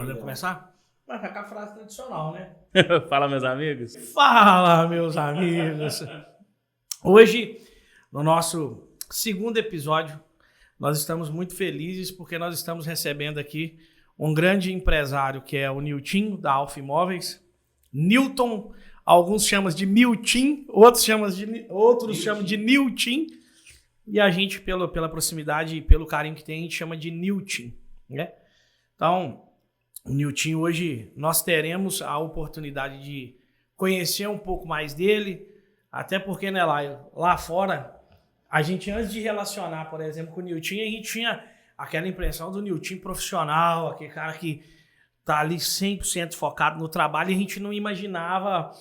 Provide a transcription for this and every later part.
Podemos começar? Vai ficar a frase tradicional, né? Fala, meus amigos. Fala, meus amigos. Hoje, no nosso segundo episódio, nós estamos muito felizes porque nós estamos recebendo aqui um grande empresário que é o Niltinho, da Alfa Imóveis. Newton, alguns chamam de Miltim, outros chamam de Niltim. E a gente, pela proximidade e pelo carinho que tem, a gente chama de Niltim, né? Então, o Niltinho, hoje nós teremos a oportunidade de conhecer um pouco mais dele, até porque, né, lá fora, a gente, antes de relacionar, por exemplo, com o Niltinho, a gente tinha aquela impressão do Niltinho profissional, aquele cara que tá ali 100% focado no trabalho, e a gente não imaginava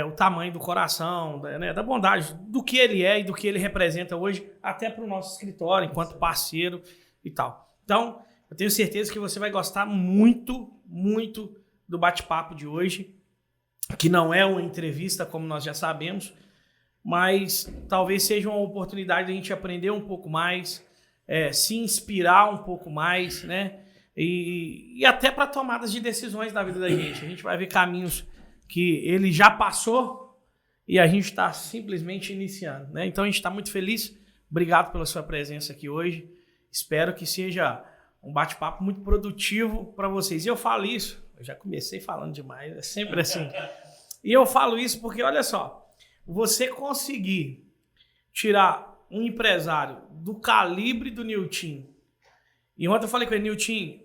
o tamanho do coração, né, da bondade, do que ele é e do que ele representa hoje, até para o nosso escritório, enquanto parceiro e tal. Então, eu tenho certeza que você vai gostar muito, muito do bate-papo de hoje, que não é uma entrevista, como nós já sabemos, mas talvez seja uma oportunidade de a gente aprender um pouco mais, se inspirar um pouco mais, né? E até para tomadas de decisões da vida da gente. A gente vai ver caminhos que ele já passou e a gente está simplesmente iniciando, né? Então a gente está muito feliz. Obrigado pela sua presença aqui hoje. Espero que seja um bate-papo muito produtivo para vocês. E eu falo isso, eu já comecei falando demais, é sempre assim. E eu falo isso porque, olha só, você conseguir tirar um empresário do calibre do Niltinho, e ontem eu falei com ele, Niltinho,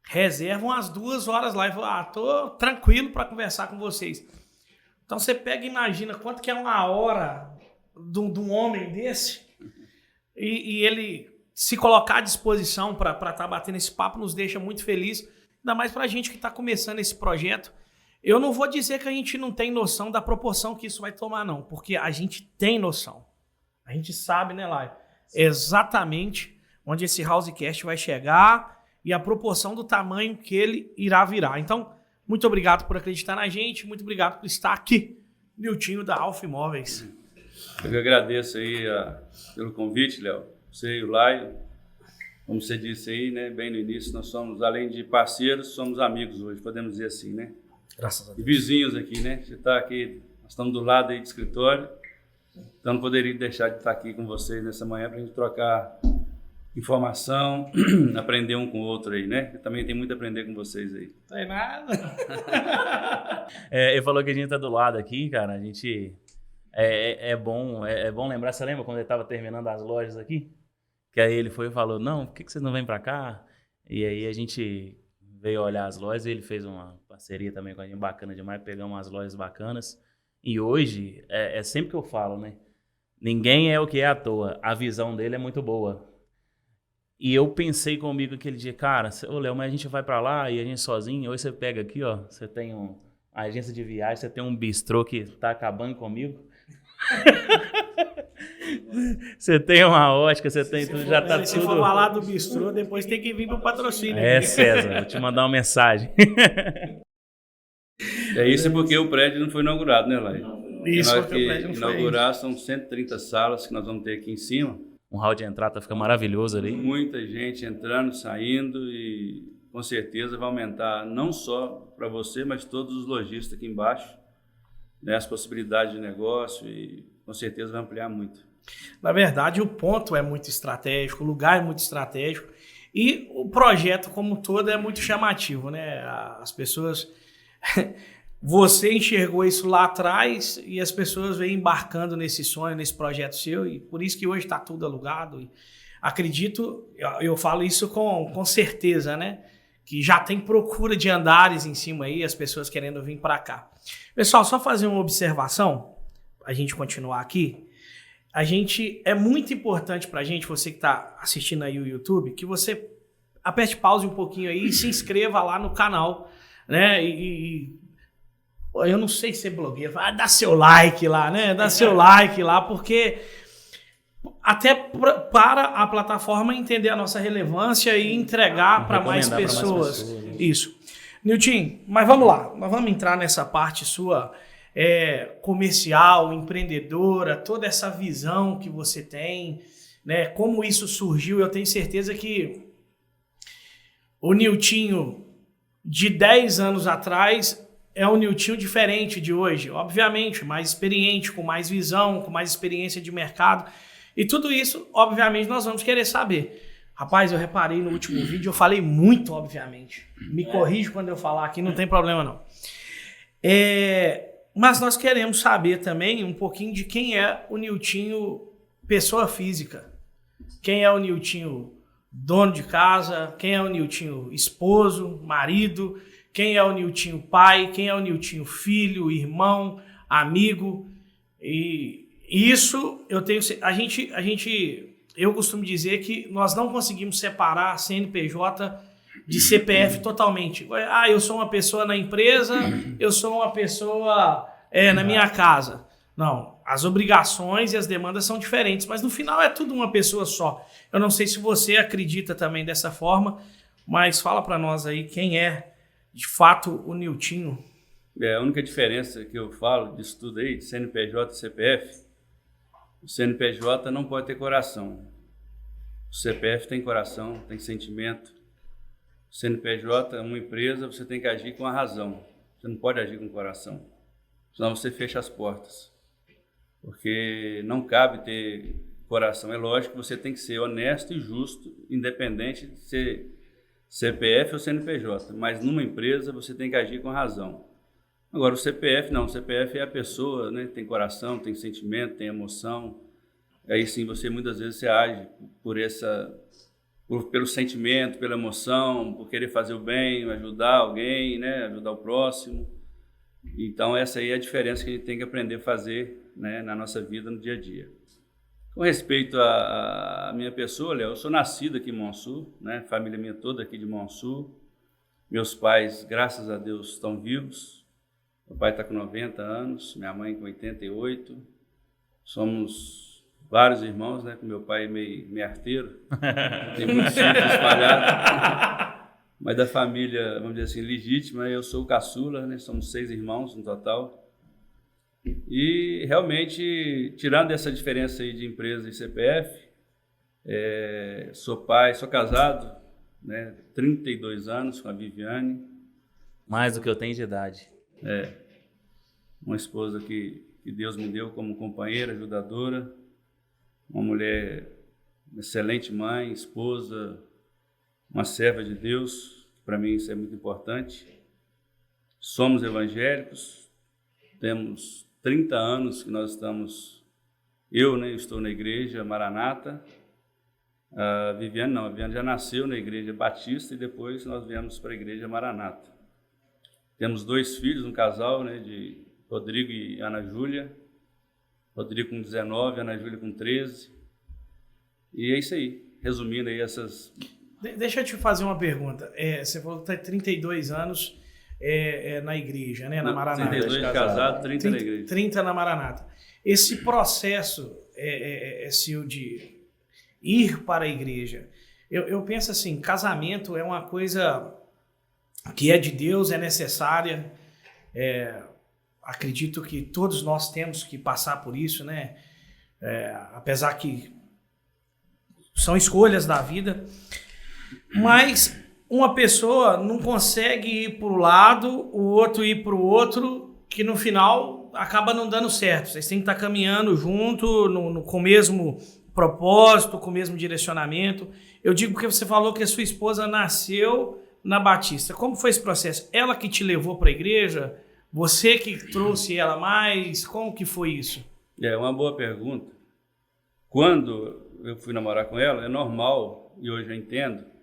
reserva umas 2 horas lá, e falou, tô tranquilo para conversar com vocês. Então você pega e imagina quanto que é uma hora de um homem desse, e ele se colocar à disposição para estar batendo esse papo nos deixa muito feliz, ainda mais para a gente que está começando esse projeto. Eu não vou dizer que a gente não tem noção da proporção que isso vai tomar, não, porque a gente tem noção. A gente sabe, né, Lai, exatamente onde esse Housecast vai chegar e a proporção do tamanho que ele irá virar. Então, muito obrigado por acreditar na gente, muito obrigado por estar aqui, Niltinho da Alfa Imóveis. Eu que agradeço aí pelo convite, Léo. Você e o Laio, como você disse aí, né, bem no início, nós somos, além de parceiros, somos amigos hoje, podemos dizer assim, né? Graças a Deus. E vizinhos aqui, né? Você está aqui, nós estamos do lado aí do escritório, então não poderia deixar de estar aqui com vocês nessa manhã para a gente trocar informação, aprender um com o outro aí, né? Eu também tenho muito a aprender com vocês aí. Não tem nada. Ele falou que a gente tá do lado aqui, cara, a gente... É bom lembrar, você lembra quando ele estava terminando as lojas aqui? Que aí ele foi e falou, não, por que vocês não vêm para cá? E aí a gente veio olhar as lojas e ele fez uma parceria também com a gente, bacana demais, pegamos umas lojas bacanas. E hoje, é sempre que eu falo, né? Ninguém é o que é à toa, a visão dele é muito boa. E eu pensei comigo aquele dia, cara, ô Léo, mas a gente vai para lá e a gente sozinho, hoje você pega aqui, ó, você tem uma agência de viagem, você tem um bistrô que tá acabando comigo. Você tem uma ótica, você tem tudo, já tá tudo. Se for falar do bistrô, depois tem que vir pro patrocínio. César, vou te mandar uma mensagem. Isso porque o prédio não foi inaugurado, né, Lai? Isso, porque o prédio não foi. Inaugurar são 130 salas que nós vamos ter aqui em cima. Um hall de entrada fica maravilhoso ali. Muita gente entrando, saindo e com certeza vai aumentar não só para você, mas todos os lojistas aqui embaixo, né, as possibilidades de negócio e com certeza vai ampliar muito. Na verdade, o ponto é muito estratégico, o lugar é muito estratégico e o projeto como um todo é muito chamativo, né? As pessoas... Você enxergou isso lá atrás e as pessoas vêm embarcando nesse sonho, nesse projeto seu, e por isso que hoje está tudo alugado. E acredito, eu falo isso com certeza, né? Que já tem procura de andares em cima aí, as pessoas querendo vir para cá. Pessoal, só fazer uma observação, a gente continuar aqui. É muito importante para a gente, você que está assistindo aí o YouTube, que você aperte pause um pouquinho aí e se inscreva lá no canal, né? Eu não sei ser blogueiro, dá seu like lá, né? Dá seu like lá, porque até para a plataforma entender a nossa relevância e entregar para mais pessoas. Isso. Niltinho, mas vamos lá, nós vamos entrar nessa parte sua comercial, empreendedora, toda essa visão que você tem, né? Como isso surgiu, eu tenho certeza que o Niltinho de 10 anos atrás é um Niltinho diferente de hoje, obviamente, mais experiente, com mais visão, com mais experiência de mercado. E tudo isso, obviamente, nós vamos querer saber. Rapaz, eu reparei no último vídeo, eu falei muito, obviamente. Me corrija quando eu falar aqui, não tem problema não. Mas nós queremos saber também um pouquinho de quem é o Niltinho pessoa física. Quem é o Niltinho dono de casa, quem é o Niltinho esposo, marido, quem é o Niltinho pai, quem é o Niltinho filho, irmão, amigo. E isso eu costumo dizer que nós não conseguimos separar CNPJ de CPF totalmente. Eu sou uma pessoa na empresa, eu sou uma pessoa na minha casa. Não, as obrigações e as demandas são diferentes, mas no final é tudo uma pessoa só. Eu não sei se você acredita também dessa forma, mas fala para nós aí quem é de fato o Niltinho. A única diferença que eu falo disso tudo aí, de CNPJ e CPF, o CNPJ não pode ter coração. O CPF tem coração, tem sentimento. O CNPJ é uma empresa, você tem que agir com a razão. Você não pode agir com o coração, senão você fecha as portas. Porque não cabe ter coração. É lógico que você tem que ser honesto e justo, independente de ser CPF ou CNPJ. Mas numa empresa você tem que agir com a razão. Agora o CPF não, o CPF é a pessoa, né? Tem coração, tem sentimento, tem emoção. Aí sim você muitas vezes você age pelo sentimento, pela emoção, por querer fazer o bem, ajudar alguém, né? Ajudar o próximo. Então essa aí é a diferença que a gente tem que aprender a fazer, né, na nossa vida, no dia a dia. Com respeito à minha pessoa, Léo, eu sou nascido aqui em Monsul, né, família minha toda aqui de Monsul. Meus pais, graças a Deus, estão vivos. Meu pai está com 90 anos, minha mãe com 88. Somos vários irmãos, né, com meu pai meio arteiro. Tem muitos filhos espalhados. Mas da família, vamos dizer assim, legítima, eu sou o caçula, né, somos 6 irmãos no total. E realmente, tirando essa diferença aí de empresa e CPF, sou pai, sou casado, né, 32 anos com a Viviane. Mais do que eu tenho de idade. Uma esposa que Deus me deu como companheira, ajudadora, uma mulher, uma excelente mãe, esposa, uma serva de Deus. Para mim isso é muito importante. Somos evangélicos, temos 30 anos que nós estamos, eu estou na igreja Maranata, a Viviane não, a Viviane já nasceu na igreja Batista e depois nós viemos para a igreja Maranata. Temos 2 filhos, um casal, né, de Rodrigo e Ana Júlia, Rodrigo com 19, Ana Júlia com 13, e é isso aí, resumindo aí essas... Deixa eu te fazer uma pergunta, você falou que está 32 anos... na igreja, né? Na Maranata. 32 casado, 30 na igreja. 30 na Maranata. Esse processo seu de ir para a igreja, eu penso assim, casamento é uma coisa que é de Deus, é necessária. Acredito que todos nós temos que passar por isso, né? Apesar que são escolhas da vida, mas uma pessoa não consegue ir para um lado, o outro ir para o outro, que no final acaba não dando certo. Vocês têm que estar caminhando junto, com o mesmo propósito, com o mesmo direcionamento. Eu digo porque você falou que a sua esposa nasceu na Batista. Como foi esse processo? Ela que te levou para a igreja? Você que trouxe ela mais? Como que foi isso? É uma boa pergunta. Quando eu fui namorar com ela, é normal, e hoje eu entendo,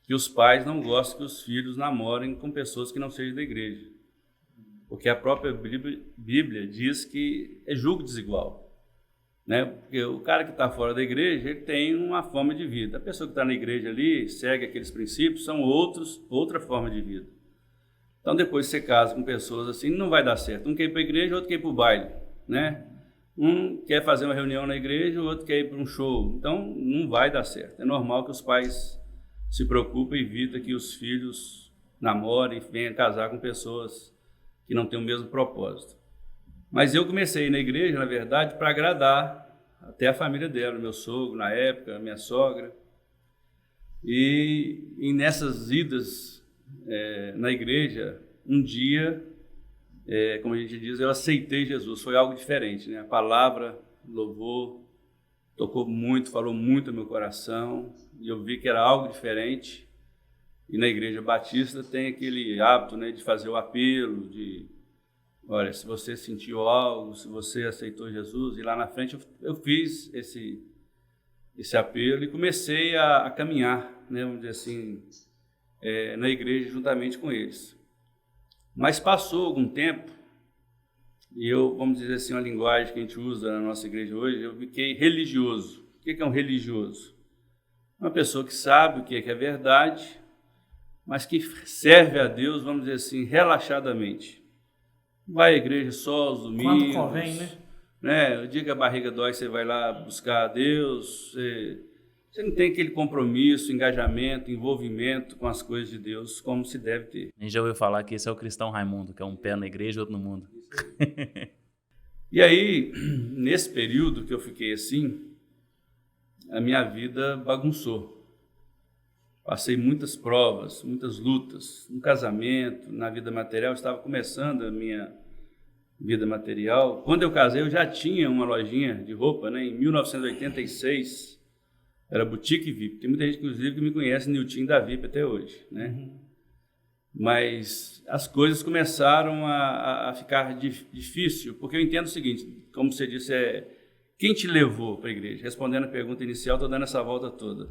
que os pais não gostam que os filhos namorem com pessoas que não sejam da igreja. Porque a própria Bíblia diz que é julgo desigual, né? Porque o cara que está fora da igreja, ele tem uma forma de vida. A pessoa que está na igreja ali, segue aqueles princípios, são outra forma de vida. Então, depois você casa com pessoas assim, não vai dar certo. Um quer ir para a igreja, outro quer ir para o baile, né? Um quer fazer uma reunião na igreja, o outro quer ir para um show. Então, não vai dar certo. É normal que os pais se preocupem e evitem que os filhos namorem e venham casar com pessoas que não têm o mesmo propósito. Mas eu comecei na igreja, na verdade, para agradar até a família dela, meu sogro na época, minha sogra. E nessas idas na igreja, um dia, como a gente diz, eu aceitei Jesus. Foi algo diferente, né? A palavra, louvor, tocou muito, falou muito ao meu coração, e eu vi que era algo diferente. E na Igreja Batista tem aquele hábito, né, de fazer o apelo, de, olha, se você sentiu algo, se você aceitou Jesus, e lá na frente eu fiz esse apelo e comecei a caminhar, né, vamos dizer assim, na igreja juntamente com eles. Mas passou algum tempo, e eu, vamos dizer assim, uma linguagem que a gente usa na nossa igreja hoje, eu fiquei religioso. O que é um religioso? Uma pessoa que sabe o que é verdade, mas que serve a Deus, vamos dizer assim, relaxadamente. Vai à igreja só aos domingos. Quando convém, né? O dia que a barriga dói, você vai lá buscar a Deus. Você não tem aquele compromisso, engajamento, envolvimento com as coisas de Deus, como se deve ter. A gente já ouviu falar que esse é o cristão Raimundo, que é um pé na igreja e outro no mundo. E aí, nesse período que eu fiquei assim, a minha vida bagunçou. Passei muitas provas, muitas lutas, no casamento, na vida material. Eu estava começando a minha vida material. Quando eu casei, eu já tinha uma lojinha de roupa, né? Em 1986, era Boutique VIP. Tem muita gente, inclusive, que me conhece, Nilton da VIP até hoje, né? Mas as coisas começaram a ficar difícil, porque eu entendo o seguinte, como você disse, quem te levou para a igreja? Respondendo a pergunta inicial, estou dando essa volta toda.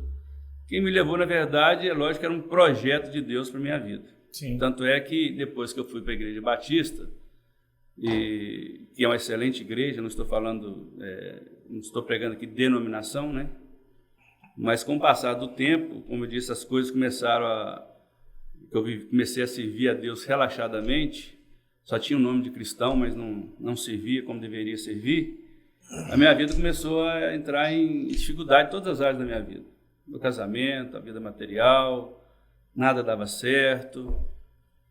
Quem me levou, na verdade, é lógico que era um projeto de Deus para a minha vida. Sim. Tanto é que depois que eu fui para a Igreja Batista, que é uma excelente igreja, não estou falando, não estou pregando aqui denominação, né? Mas com o passar do tempo, como eu disse, as coisas comecei a servir a Deus relaxadamente, só tinha o nome de cristão, mas não servia como deveria servir. A minha vida começou a entrar em dificuldade em todas as áreas da minha vida. Meu casamento, a vida material, nada dava certo.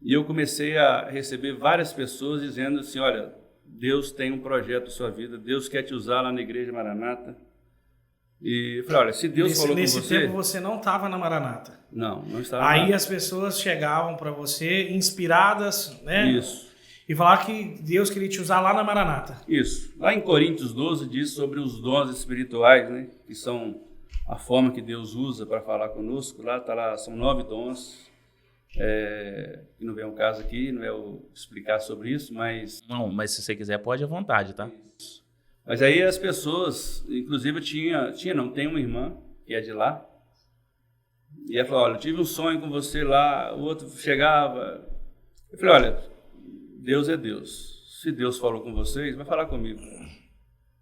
E eu comecei a receber várias pessoas dizendo assim, olha, Deus tem um projeto na sua vida, Deus quer te usar lá na Igreja Maranata. E eu falei, olha, se Deus falou com você... Nesse tempo você não estava na Maranata. Não estava. Aí as pessoas chegavam para você inspiradas, né? Isso. E falavam que Deus queria te usar lá na Maranata. Isso. Lá em Coríntios 12 diz sobre os dons espirituais, né? Que são a forma que Deus usa para falar conosco. Lá, são 9 dons. Que não vem ao caso aqui, não é eu explicar sobre isso, mas... Não, mas se você quiser, pode à vontade, tá? Mas aí as pessoas, inclusive tem uma irmã que é de lá, e ela falou, olha, eu tive um sonho com você lá, o outro chegava, eu falei, olha, Deus é Deus, se Deus falou com vocês, vai falar comigo.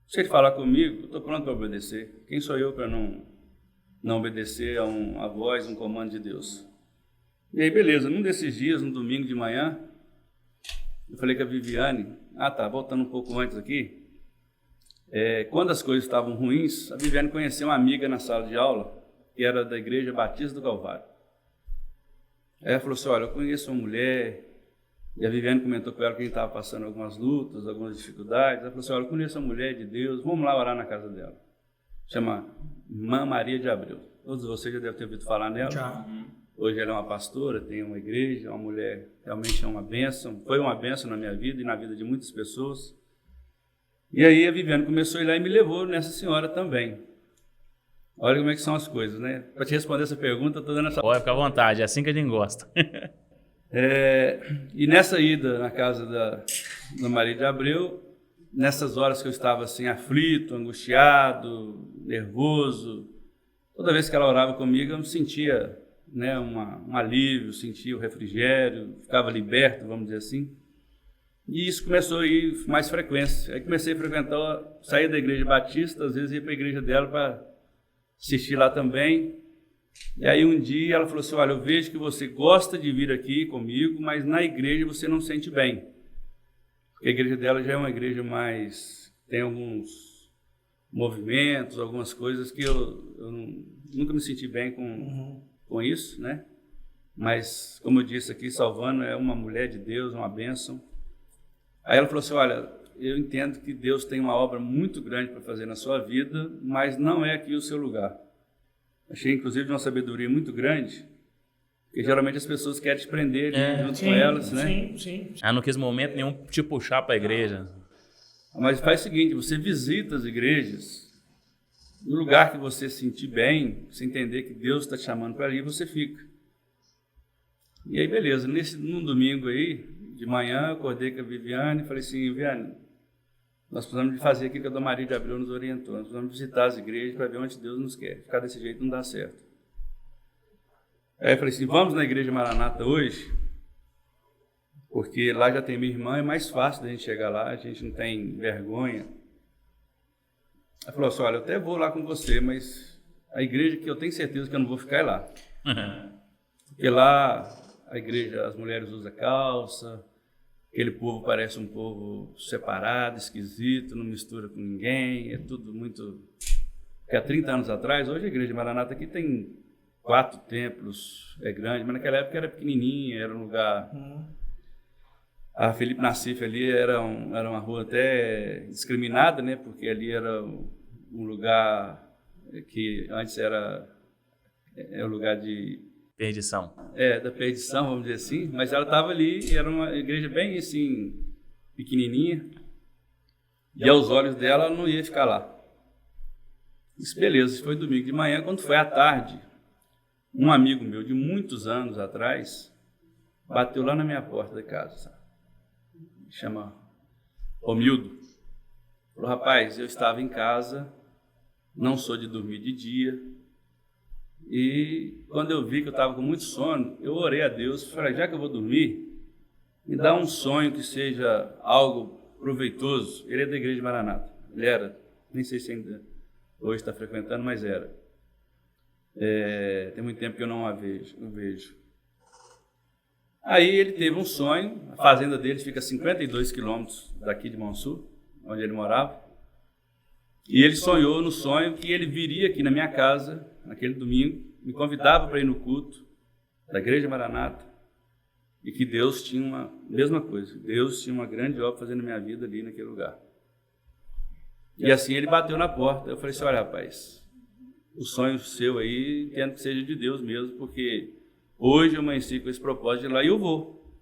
Se ele falar comigo, eu estou pronto para obedecer. Quem sou eu para não obedecer a voz, um comando de Deus? E aí, beleza, num desses dias, no domingo de manhã, eu falei com a Viviane, voltando um pouco antes aqui, quando as coisas estavam ruins, a Viviane conheceu uma amiga na sala de aula, que era da Igreja Batista do Calvário. Aí ela falou assim, olha, eu conheço uma mulher, e a Viviane comentou com ela que a gente estava passando algumas lutas, algumas dificuldades. Ela falou assim, olha, eu conheço uma mulher de Deus, vamos lá orar na casa dela. Chama Irmã Maria de Abreu. Todos vocês já devem ter ouvido falar nela. Já. Hoje ela é uma pastora, tem uma igreja, uma mulher, realmente é uma bênção. Foi uma bênção na minha vida e na vida de muitas pessoas. E aí a Viviane começou a ir lá e me levou nessa senhora também. Olha como é que são as coisas, né? Para te responder essa pergunta, eu estou dando essa... Pode ficar à vontade, é assim que a gente gosta. E nessa ida na casa da Maria de Abreu, nessas horas que eu estava assim, aflito, angustiado, nervoso, toda vez que ela orava comigo, eu me sentia, né, um alívio, sentia o refrigério, ficava liberto, vamos dizer assim. E isso começou a ir mais frequência. Aí comecei a frequentar, sair da Igreja Batista, às vezes ia para a igreja dela para assistir lá também. E aí um dia ela falou assim, olha, eu vejo que você gosta de vir aqui comigo, mas na igreja você não sente bem. Porque a igreja dela já é uma igreja mais... tem alguns movimentos, algumas coisas que eu nunca me senti bem com isso, né? Mas, como eu disse aqui, Salvano é uma mulher de Deus, uma bênção. Aí ela falou assim, olha, eu entendo que Deus tem uma obra muito grande para fazer na sua vida, mas não é aqui o seu lugar. Achei, inclusive, de uma sabedoria muito grande. Porque geralmente as pessoas querem te prender ali junto com elas, né? Sim. Não quis momento nenhum te puxar para a igreja. Mas faz o seguinte, você visita as igrejas, no lugar que você se sentir bem, você entender que Deus está te chamando para ali, você fica. E aí, beleza, num domingo aí, de manhã, eu acordei com a Viviane e falei assim, Viviane, nós precisamos de fazer aquilo que a Dona Maria de Abreu nos orientou, nós precisamos visitar as igrejas para ver onde Deus nos quer. Ficar desse jeito não dá certo. Aí eu falei assim, vamos na igreja Maranata hoje, porque lá já tem minha irmã, é mais fácil da gente chegar lá, a gente não tem vergonha. Ela falou assim, olha, eu até vou lá com você, mas a igreja que eu tenho certeza que eu não vou ficar é lá. Porque lá a igreja, as mulheres usam calça, aquele povo parece um povo separado, esquisito, não mistura com ninguém, é tudo muito... Porque há 30 anos atrás, hoje a igreja Maranata aqui tem 4 templos, é grande, mas naquela época era pequenininha, era um lugar... A Felipe Nassif ali era uma rua até discriminada, né? Porque ali era um lugar que antes era um lugar de... Perdição. Da perdição, vamos dizer assim. Mas ela estava ali e era uma igreja bem assim, pequenininha. E aos olhos dela, ela não ia ficar lá. Isso, beleza, isso foi domingo de manhã. Quando foi à tarde, um amigo meu de muitos anos atrás bateu lá na minha porta da casa, sabe? Chama Romildo. Falou, rapaz, eu estava em casa, não sou de dormir de dia, e quando eu vi que eu estava com muito sono, eu orei a Deus, falei, já que eu vou dormir, me dá um sonho que seja algo proveitoso. Ele é da igreja de Maranata, ele era, nem sei se ainda hoje está frequentando, mas era. Tem muito tempo que eu não vejo. Aí ele teve um sonho, a fazenda dele fica a 52 quilômetros daqui de Monsul, onde ele morava, e ele sonhou no sonho que ele viria aqui na minha casa, naquele domingo, me convidava para ir no culto da igreja Maranata, e que Deus tinha mesma coisa, Deus tinha uma grande obra fazendo na minha vida ali naquele lugar. E assim ele bateu na porta, eu falei assim, olha rapaz, o sonho seu aí, entendo que seja de Deus mesmo, porque... Hoje eu amanheci com esse propósito de ir lá e eu vou.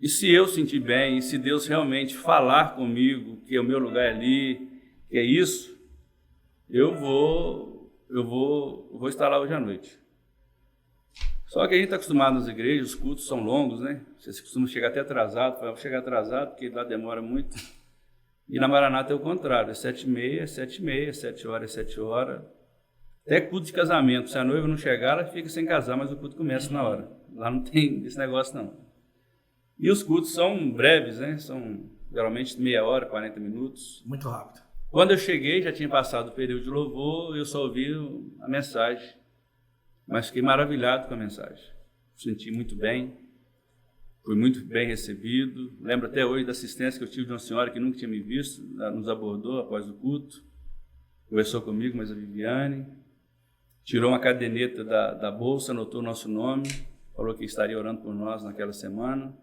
E se eu sentir bem, e se Deus realmente falar comigo, que o meu lugar é ali, que é isso, eu vou estar lá hoje à noite. Só que a gente está acostumado nas igrejas, os cultos são longos, né? Você costuma chegar até atrasado, vou chegar atrasado, porque lá demora muito. E na Maranata é o contrário, é 7h30, é 7h30, 7h, é 7h. Até culto de casamento, se a noiva não chegar, ela fica sem casar, mas o culto começa na hora. Lá não tem esse negócio, não. E os cultos são breves, né? São geralmente meia hora, 40 minutos. Muito rápido. Quando eu cheguei, já tinha passado o período de louvor, eu só ouvi a mensagem. Mas fiquei maravilhado com a mensagem. Senti muito bem, fui muito bem recebido. Lembro até hoje da assistência que eu tive de uma senhora que nunca tinha me visto, nos abordou após o culto. Conversou comigo, mas a Viviane... Tirou uma caderneta da bolsa, anotou o nosso nome, falou que estaria orando por nós naquela semana.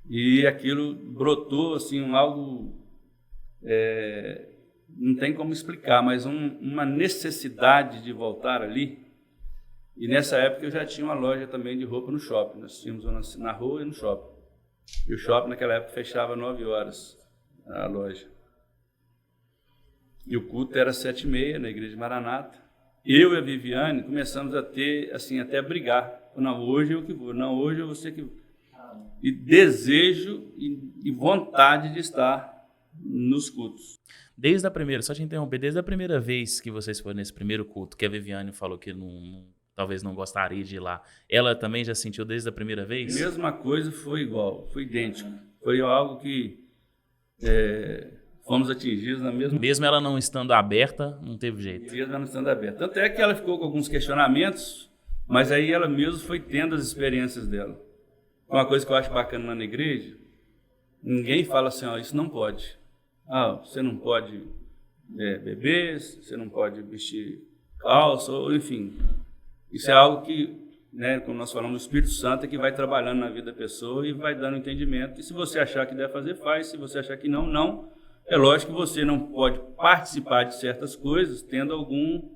E aquilo brotou, assim, algo... não tem como explicar, mas uma necessidade de voltar ali. E nessa época eu já tinha uma loja também de roupa no shopping. Nós tínhamos na rua e no shopping. E o shopping naquela época fechava 9h, a loja. E o culto era 7h30 na igreja de Maranata. Eu e a Viviane começamos a ter, assim, até a brigar. Não, hoje eu que vou. Não, hoje é você que... E desejo e vontade de estar nos cultos. Desde a primeira, só te interromper, desde a primeira vez que vocês foram nesse primeiro culto, que a Viviane falou que talvez não gostaria de ir lá, ela também já sentiu desde a primeira vez? A mesma coisa, foi igual, foi idêntico. Foi algo que... fomos atingidos na mesma... Mesmo ela não estando aberta, não teve jeito. Mesmo ela não estando aberta. Tanto é que ela ficou com alguns questionamentos, mas aí ela mesma foi tendo as experiências dela. Uma coisa que eu acho bacana lá na igreja, ninguém fala assim, ó, isso não pode. Você não pode beber, você não pode vestir calça, ou, enfim. Isso é algo que, né, como nós falamos, o Espírito Santo é que vai trabalhando na vida da pessoa e vai dando entendimento. E se você achar que deve fazer, faz. Se você achar que não, não. É lógico que você não pode participar de certas coisas tendo algum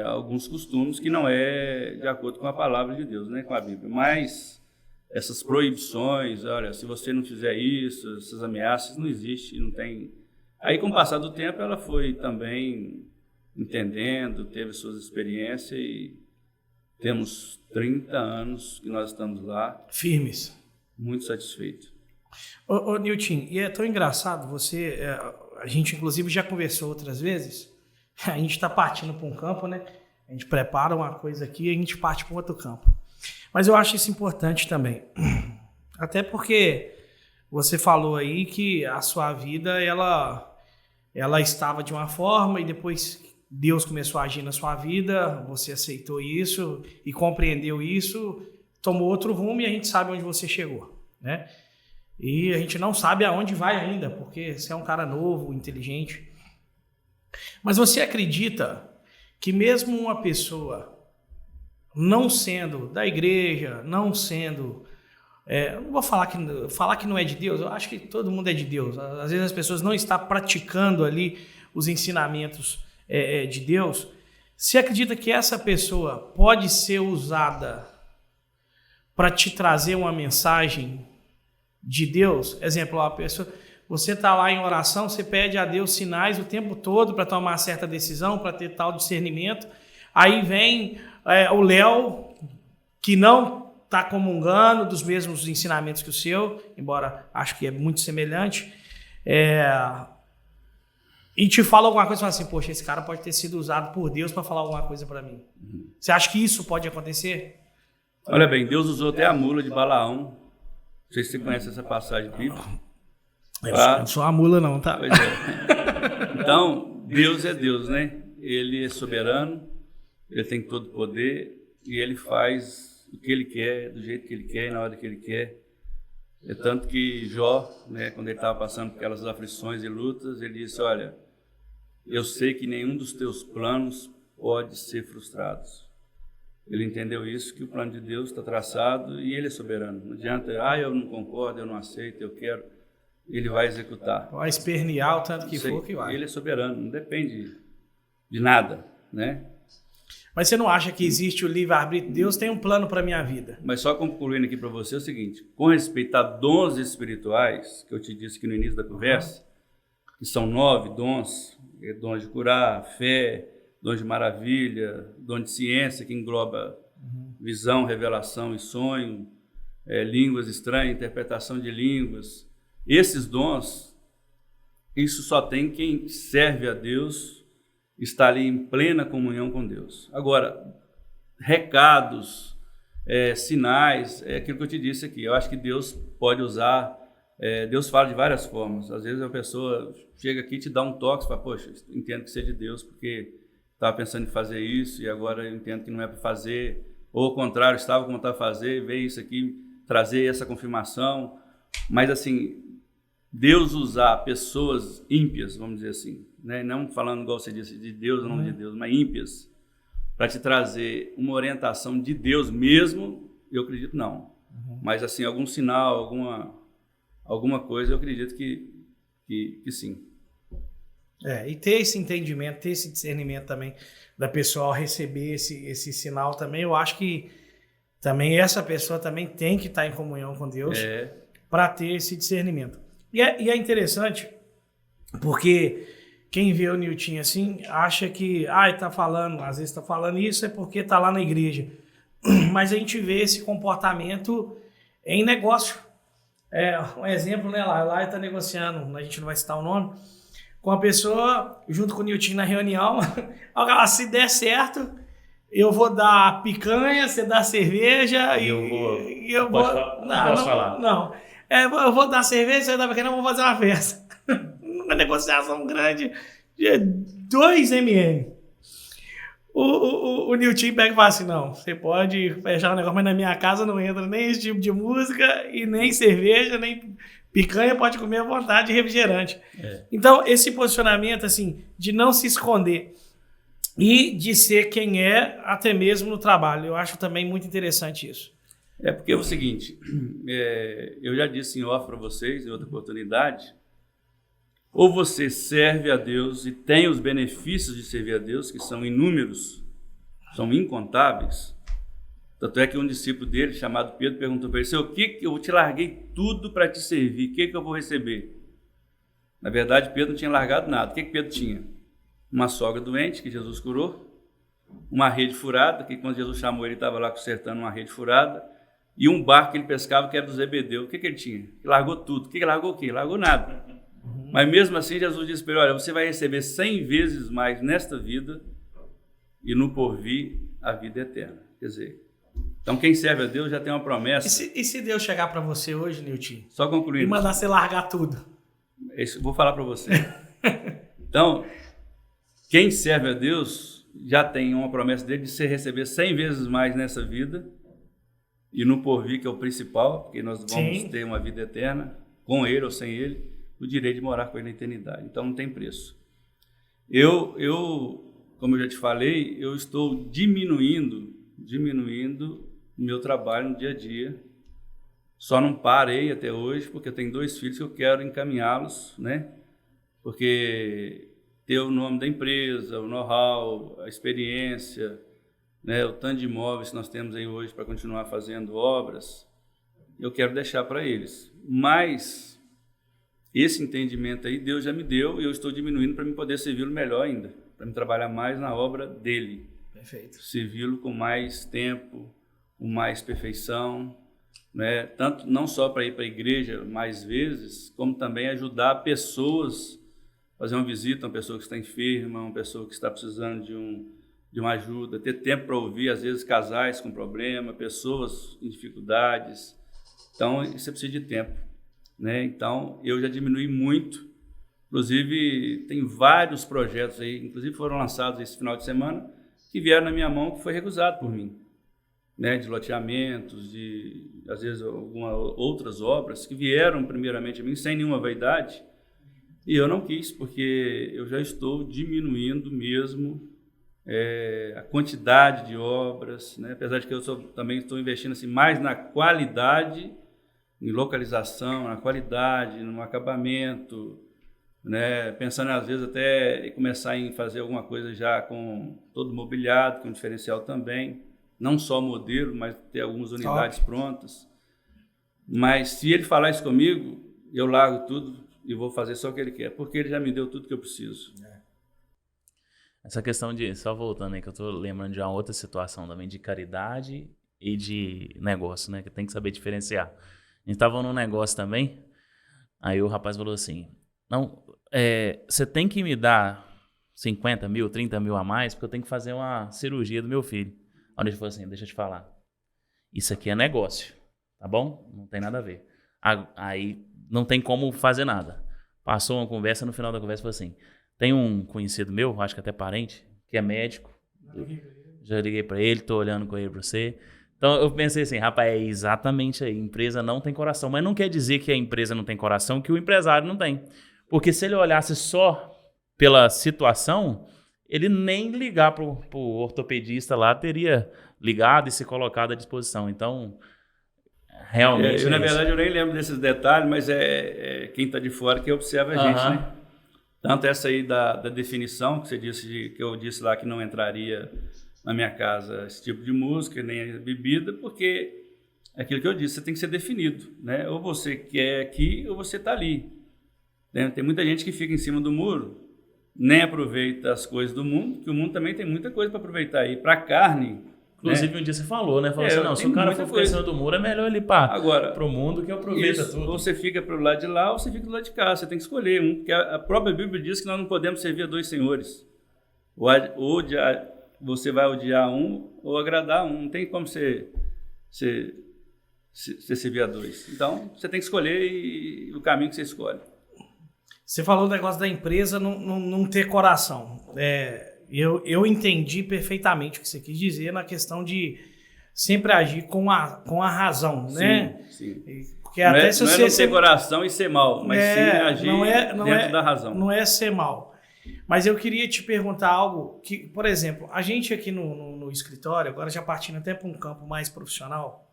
alguns costumes que não é de acordo com a palavra de Deus, né, com a Bíblia. Mas essas proibições, olha, se você não fizer isso, essas ameaças, não existe, não tem. Aí, com o passar do tempo, ela foi também entendendo, teve suas experiências e temos 30 anos que nós estamos lá. Firmes. Muito satisfeitos. Ô Nilton, e é tão engraçado, a gente inclusive já conversou outras vezes, a gente está partindo para um campo, né? A gente prepara uma coisa aqui e a gente parte para outro campo. Mas eu acho isso importante também. Até porque você falou aí que a sua vida, ela estava de uma forma e depois Deus começou a agir na sua vida, você aceitou isso e compreendeu isso, tomou outro rumo e a gente sabe onde você chegou, né? E a gente não sabe aonde vai ainda, porque você é um cara novo, inteligente. Mas você acredita que mesmo uma pessoa não sendo da igreja, não sendo... não vou falar que não é de Deus, eu acho que todo mundo é de Deus. Às vezes as pessoas não estão praticando ali os ensinamentos de Deus. Você acredita que essa pessoa pode ser usada para te trazer uma mensagem de Deus? Exemplo, a pessoa, você está lá em oração, você pede a Deus sinais o tempo todo para tomar certa decisão, para ter tal discernimento. Aí vem o Léo, que não está comungando dos mesmos ensinamentos que o seu, embora acho que é muito semelhante, e te fala alguma coisa e fala assim, poxa, esse cara pode ter sido usado por Deus para falar alguma coisa para mim. Você acha que isso pode acontecer? Olha bem, Deus usou até a mula de Balaão. Não sei se você conhece essa passagem bíblica. Eu não sou a mula não, tá? Pois é. Então, Deus é Deus, né? Ele é soberano, ele tem todo o poder e ele faz o que ele quer, do jeito que ele quer e na hora que ele quer. É tanto que Jó, né, quando ele estava passando por aquelas aflições e lutas, ele disse, olha, eu sei que nenhum dos teus planos pode ser frustrado. Ele entendeu isso, que o plano de Deus está traçado e ele é soberano. Não adianta, eu não concordo, eu não aceito, eu quero. Ele vai executar. Vai espernear o tanto que for que vai. Ele é soberano, não depende de nada, né? Mas você não acha que existe o livre-arbítrio? Deus tem um plano para a minha vida. Mas só concluindo aqui para você é o seguinte, com respeito a dons espirituais, que eu te disse aqui no início da conversa, que são 9 dons, dons de curar, fé, dons de maravilha, dom de ciência, que engloba visão, revelação e sonho, línguas estranhas, interpretação de línguas. Esses dons, isso só tem quem serve a Deus, está ali em plena comunhão com Deus. Agora, recados, sinais, é aquilo que eu te disse aqui. Eu acho que Deus pode usar, Deus fala de várias formas. Às vezes a pessoa chega aqui e te dá um toque, e fala, poxa, entendo que seja de Deus, porque estava pensando em fazer isso e agora eu entendo que não é para fazer, ou ao contrário, estava com vontade de fazer, veio isso aqui, trazer essa confirmação. Mas assim, Deus usar pessoas ímpias, vamos dizer assim, né? Não falando igual você disse, de Deus ou não de Deus, mas ímpias, para te trazer uma orientação de Deus mesmo, eu acredito não. Mas assim, algum sinal, alguma coisa, eu acredito que sim. E ter esse entendimento, ter esse discernimento também da pessoa receber esse sinal também, eu acho que também essa pessoa também tem que estar em comunhão com Deus para ter esse discernimento. E é interessante, porque quem vê o Nilton assim, acha que, ele tá falando, às vezes está falando isso é porque está lá na igreja. Mas a gente vê esse comportamento em negócio. Um exemplo, né, lá ele está negociando, a gente não vai citar o nome, com a pessoa, junto com o Nilton na reunião, se der certo, eu vou dar picanha, você dá cerveja e eu vou... Posso falar? Não. Eu vou dar cerveja, você vai dar picanha, eu vou fazer uma festa. Uma negociação grande de 2 ml. O Nilton pega e fala assim, não, você pode fechar o negócio, mas na minha casa não entra nem esse tipo de música e nem cerveja, nem picanha, pode comer à vontade, refrigerante. Então, esse posicionamento, assim, de não se esconder e de ser quem é, até mesmo no trabalho, eu acho também muito interessante isso. Porque é o seguinte, eu já disse em off para vocês, em outra oportunidade, Ou você serve a Deus e tem os benefícios de servir a Deus, que são inúmeros, são incontáveis. Tanto é que um discípulo dele, chamado Pedro, perguntou para ele: o que eu te larguei tudo para te servir, o que eu vou receber? Na verdade, Pedro não tinha largado nada. O que Pedro tinha? Uma sogra doente, que Jesus curou, uma rede furada, que quando Jesus chamou ele estava lá consertando uma rede furada, e um barco que ele pescava que era do Zebedeu. O que ele tinha? Ele largou tudo. Largou o quê? Largou nada. Mas mesmo assim, Jesus disse para ele: olha, você vai receber 100 vezes mais nesta vida e no porvir a vida eterna. Quer dizer, então quem serve a Deus já tem uma promessa. E se Deus chegar para você hoje, Nilton, só concluindo, e mandar você largar tudo? Isso, vou falar para você. Então, quem serve a Deus já tem uma promessa dele de receber 100 vezes mais nessa vida e no porvir, que é o principal, porque nós vamos ter uma vida eterna, com ele ou sem ele, o direito de morar com ele na eternidade. Então não tem preço. Eu, como eu já te falei, eu estou diminuindo o meu trabalho no dia a dia. Só não parei até hoje, porque eu tenho 2 filhos que eu quero encaminhá-los, né? Porque ter o nome da empresa, o know-how, a experiência, né? O tanto de imóveis que nós temos aí hoje para continuar fazendo obras, eu quero deixar para eles. Mas esse entendimento aí Deus já me deu e eu estou diminuindo para me poder servi-lo melhor ainda, para me trabalhar mais na obra dele. Perfeito. Servi-lo com mais tempo, com mais perfeição, né? Tanto não só para ir para a igreja mais vezes, como também ajudar pessoas, fazer uma visita a uma pessoa que está enferma, uma pessoa que está precisando de uma ajuda, ter tempo para ouvir, às vezes, casais com problema, pessoas em dificuldades. Então, você precisa de tempo, né? Então, eu já diminui muito. Inclusive, tem vários projetos aí, inclusive foram lançados esse final de semana, que vieram na minha mão, que foi recusado por mim, né? De loteamentos, de, às vezes, algumas outras obras que vieram primeiramente a mim, sem nenhuma vaidade, e eu não quis, porque eu já estou diminuindo mesmo a quantidade de obras, né? Apesar de que eu também estou investindo assim, mais na qualidade, em localização, na qualidade, no acabamento, né? Pensando às vezes até em começar em fazer alguma coisa já com todo mobiliado, com diferencial também, não só modelo, mas ter algumas unidades prontas. Mas se ele falar isso comigo, eu largo tudo e vou fazer só o que ele quer, porque ele já me deu tudo que eu preciso. Essa questão de, só voltando aí, que eu tô lembrando de uma outra situação também, de caridade e de negócio, né? Que tem que saber diferenciar. A gente tava num negócio também, aí o rapaz falou assim, não, você tem que me dar 50 mil, 30 mil a mais, porque eu tenho que fazer uma cirurgia do meu filho. Aí ele falou assim, deixa eu te falar, isso aqui é negócio, tá bom? Não tem nada a ver. Aí não tem como fazer nada. Passou uma conversa, no final da conversa falou assim, tem um conhecido meu, acho que até parente, que é médico, já liguei pra ele, tô olhando com ele pra você. Então eu pensei assim, rapaz, é exatamente aí, empresa não tem coração, mas não quer dizer que a empresa não tem coração, que o empresário não tem. Porque se ele olhasse só pela situação, ele nem ligar pro ortopedista lá, teria ligado e se colocado à disposição. Então, realmente... na verdade, eu nem lembro desses detalhes, mas quem está de fora que observa a gente, né? Tanto essa aí da definição, que você disse, que eu disse lá que não entraria na minha casa esse tipo de música, nem a bebida, porque é aquilo que eu disse, você tem que ser definido, né? Ou você quer aqui, ou você está ali. Né? Tem muita gente que fica em cima do muro, nem aproveita as coisas do mundo, que o mundo também tem muita coisa para aproveitar aí. Para a carne... Inclusive, um dia você falou, né? Falou assim, não, se o cara for ficar em cima do muro, é melhor ele ir para o mundo que aproveita tudo. Ou você fica para o lado de lá, ou você fica do lado de cá. Você tem que escolher um, porque a própria Bíblia diz que nós não podemos servir a 2 senhores. Ou você vai odiar um, ou agradar um. Não tem como você servir a 2. Então, você tem que escolher o caminho que você escolhe. Você falou do negócio da empresa não ter coração. Eu entendi perfeitamente o que você quis dizer na questão de sempre agir com a razão, né? Sim. Porque até não é não ter coração e ser mal, mas sim agir dentro da razão. Não é ser mal. Mas eu queria te perguntar algo que, por exemplo, a gente aqui no escritório, agora já partindo até para um campo mais profissional,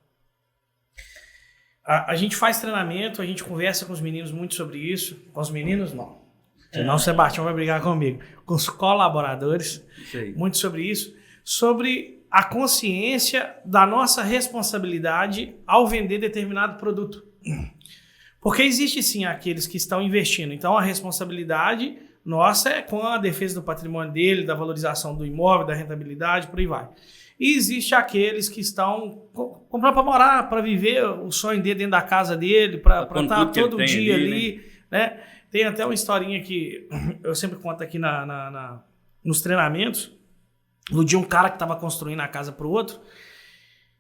a gente faz treinamento, a gente conversa com os meninos muito sobre isso. Com os meninos, não. Senão o Sebastião vai brigar comigo. Com os colaboradores. Isso aí. Muito sobre isso. Sobre a consciência da nossa responsabilidade ao vender determinado produto. Porque existe sim aqueles que estão investindo. Então a responsabilidade nossa é com a defesa do patrimônio dele, da valorização do imóvel, da rentabilidade, por aí vai. E existe aqueles que estão comprando para morar, para viver o sonho dele dentro da casa dele, para estar todo dia ali, né? Tem até uma historinha que eu sempre conto aqui nos treinamentos. No dia um cara que estava construindo a casa para o outro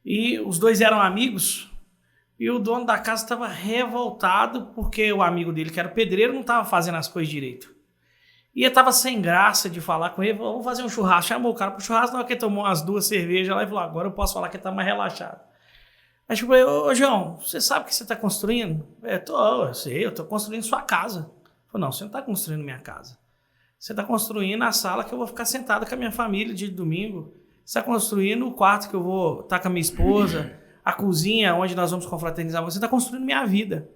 e os dois eram amigos e o dono da casa estava revoltado porque o amigo dele, que era pedreiro, não estava fazendo as coisas direito. E ele estava sem graça de falar com ele, vamos fazer um churrasco. Chamou o cara para o churrasco, na hora que ele tomou umas 2 cervejas lá e falou, agora eu posso falar que ele está mais relaxado. Aí eu falei, ô João, você sabe o que você está construindo? Eu sei, eu estou construindo sua casa. Ele falou, não, você não está construindo minha casa. Você está construindo a sala que eu vou ficar sentado com a minha família de domingo. Você está construindo o quarto que eu vou estar com a minha esposa, a cozinha onde nós vamos confraternizar. Você está construindo minha vida.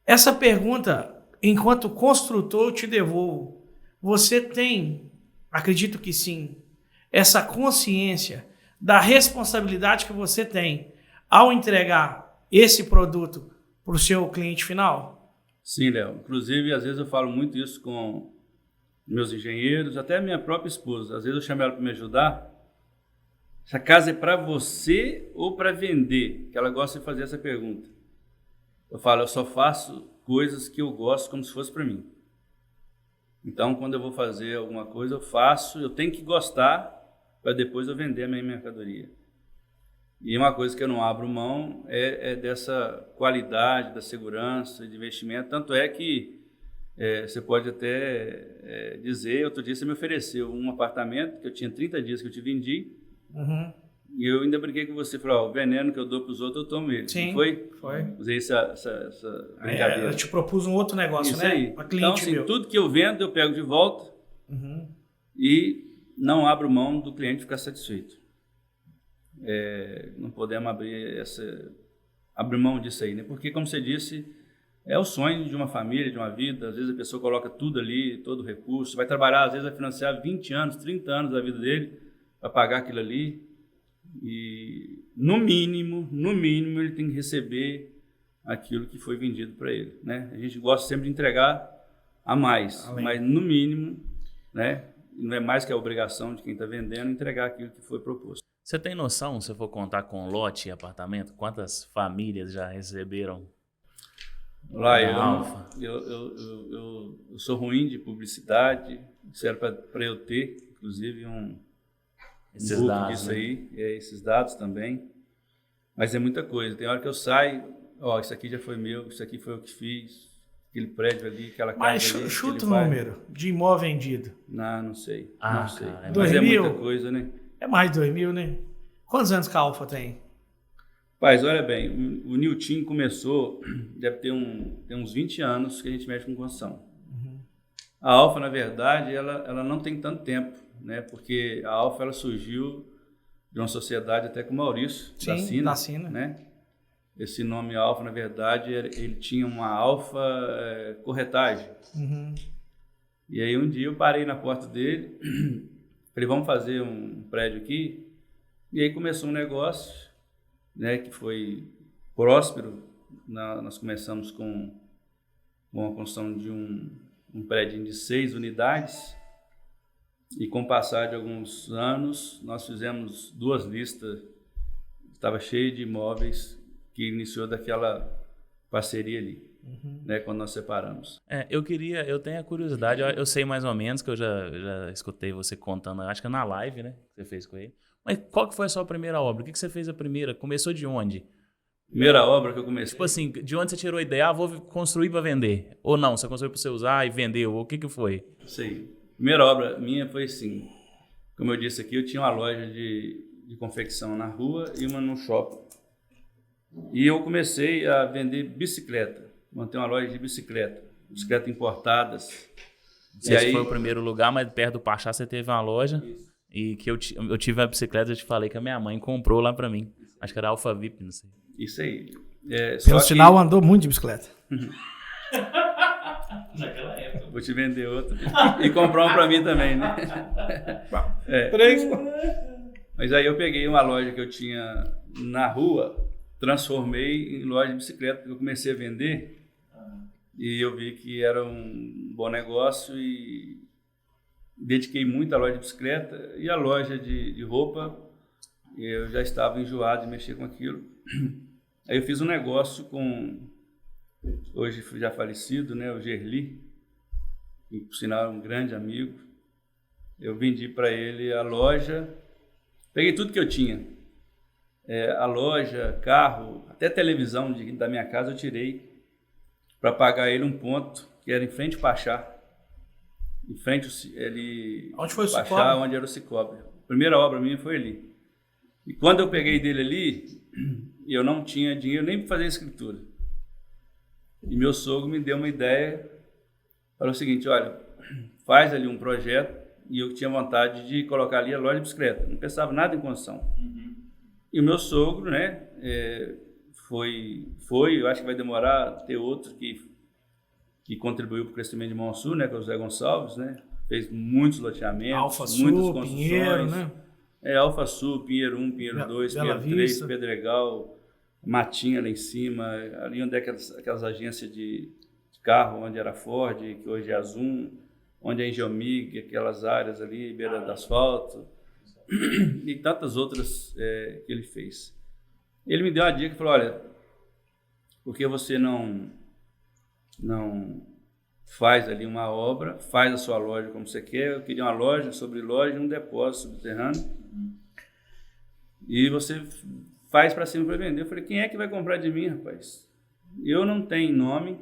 Essa pergunta, enquanto construtor, eu te devolvo. Você tem, acredito que sim, essa consciência da responsabilidade que você tem ao entregar esse produto para o seu cliente final? Sim, Léo. Inclusive, às vezes eu falo muito isso com meus engenheiros, até a minha própria esposa. Às vezes eu chamo ela para me ajudar. Essa casa é para você ou para vender? Que ela gosta de fazer essa pergunta. Eu falo, eu só faço coisas que eu gosto como se fosse para mim. Então, quando eu vou fazer alguma coisa, eu tenho que gostar para depois eu vender a minha mercadoria. E uma coisa que eu não abro mão é dessa qualidade, da segurança, de investimento. Tanto é que você pode até dizer, outro dia você me ofereceu um apartamento que eu tinha 30 dias que eu te vendi, e eu ainda brinquei com você, falei, o veneno que eu dou para os outros eu tomo ele. Sim, não foi? Foi. Usei essa brincadeira. Eu te propus um outro negócio, Isso né? aí. Para Então, cliente assim, meu. tudo que eu vendo eu pego de volta e não abro mão do cliente ficar satisfeito. Não podemos abrir mão disso aí, né? Porque, como você disse, é o sonho de uma família, de uma vida. Às vezes a pessoa coloca tudo ali, todo o recurso, vai trabalhar, às vezes vai financiar 20 anos, 30 anos da vida dele para pagar aquilo ali. E no mínimo, ele tem que receber aquilo que foi vendido para ele, né? A gente gosta sempre de entregar a mais, mas no mínimo, né? Não é mais que a obrigação de quem está vendendo entregar aquilo que foi proposto. Você tem noção, se eu for contar com lote e apartamento, quantas famílias já receberam? Lá, eu sou ruim de publicidade, isso era para eu ter, inclusive, esses book dados, disso né? aí, esses dados também, mas é muita coisa. Tem hora que eu saio, isso aqui já foi meu, isso aqui foi eu que fiz, aquele prédio ali, aquela casa Mas ali. chuta o número de imóvel vendido. Não sei, Ah, não sei. cara, Mas 2000? é muita coisa, né? É mais de 2.000, né? Quantos anos que a Alfa tem? Rapaz, olha bem, o Nilton começou, deve ter uns 20 anos que a gente mexe com construção. A Alfa, na verdade, ela não tem tanto tempo, né? Porque a Alfa ela surgiu de uma sociedade até com o Maurício, da Sina, né? Esse nome Alfa, na verdade, ele tinha uma Alfa corretagem. E aí um dia eu parei na porta dele, falei, vamos fazer um prédio aqui. E aí começou um negócio, né, que foi próspero. Nós começamos com a construção de um prédio de 6 unidades. E com o passar de alguns anos, nós fizemos 2 listas. Estava cheio de imóveis que iniciou daquela parceria ali, né, quando nós separamos. Eu tenho a curiosidade, eu sei mais ou menos, que eu já escutei você contando, acho que na live, né, que você fez com ele. Mas qual que foi a sua primeira obra? O que você fez a primeira? Começou de onde? Primeira obra que eu comecei... Tipo assim, de onde você tirou a ideia? Vou construir para vender. Ou não, você construiu para você usar e vendeu. O que foi? Sei. Primeira obra minha foi assim, como eu disse aqui, eu tinha uma loja de confecção na rua e uma no shopping. E eu comecei a vender bicicleta, montei uma loja de bicicletas importadas. Esse foi o primeiro lugar, mas perto do Pachá você teve uma loja. Isso. E que eu tive a bicicleta, eu te falei que a minha mãe comprou lá pra mim. Acho que era Alfa VIP, não sei. Isso aí. Pelo sinal, andou muito de bicicleta. Naquela época. vou te vender outro. E comprar um para mim também, né? 3. Mas aí eu peguei uma loja que eu tinha na rua, transformei em loja de bicicleta, porque eu comecei a vender e eu vi que era um bom negócio e dediquei muito à loja de bicicleta e a loja de roupa. Eu já estava enjoado de mexer com aquilo. Aí eu fiz um negócio com, hoje já falecido, né, o Gerli, que por sinal é um grande amigo. Eu vendi para ele a loja, peguei tudo que eu tinha. A loja, carro, até televisão da minha casa eu tirei para pagar ele um ponto que era em frente ao Pachá. Em frente onde foi o Pachá, Cicobi? onde era o Cicobi. A primeira obra minha foi ali. E quando eu peguei dele ali, eu não tinha dinheiro nem para fazer escritura. E meu sogro me deu uma ideia, falou o seguinte, olha, faz ali um projeto, e eu tinha vontade de colocar ali a loja de bicicleta, não pensava nada em construção. E o meu sogro, né, eu acho que vai demorar ter outro que contribuiu para o crescimento de Monsul, né, que é o José Gonçalves, né, fez muitos loteamentos, Alfa muitas Sul, construções. Pinheiro, né? Alfa Sul, Pinheiro 1, Pinheiro 2, Bela Pinheiro 3, Vista. Pedregal, Matinha lá em cima, ali onde é aquelas agências de carro, onde era Ford, que hoje é a Zoom, onde é a Engeomig, aquelas áreas ali, beira do asfalto, e tantas outras que ele fez. Ele me deu uma dica e falou, olha, por que você não faz ali uma obra, faz a sua loja como você quer? Eu queria uma loja sobre loja e um depósito subterrâneo. E você faz para cima para vender. Eu falei, quem é que vai comprar de mim, rapaz? Eu não tenho nome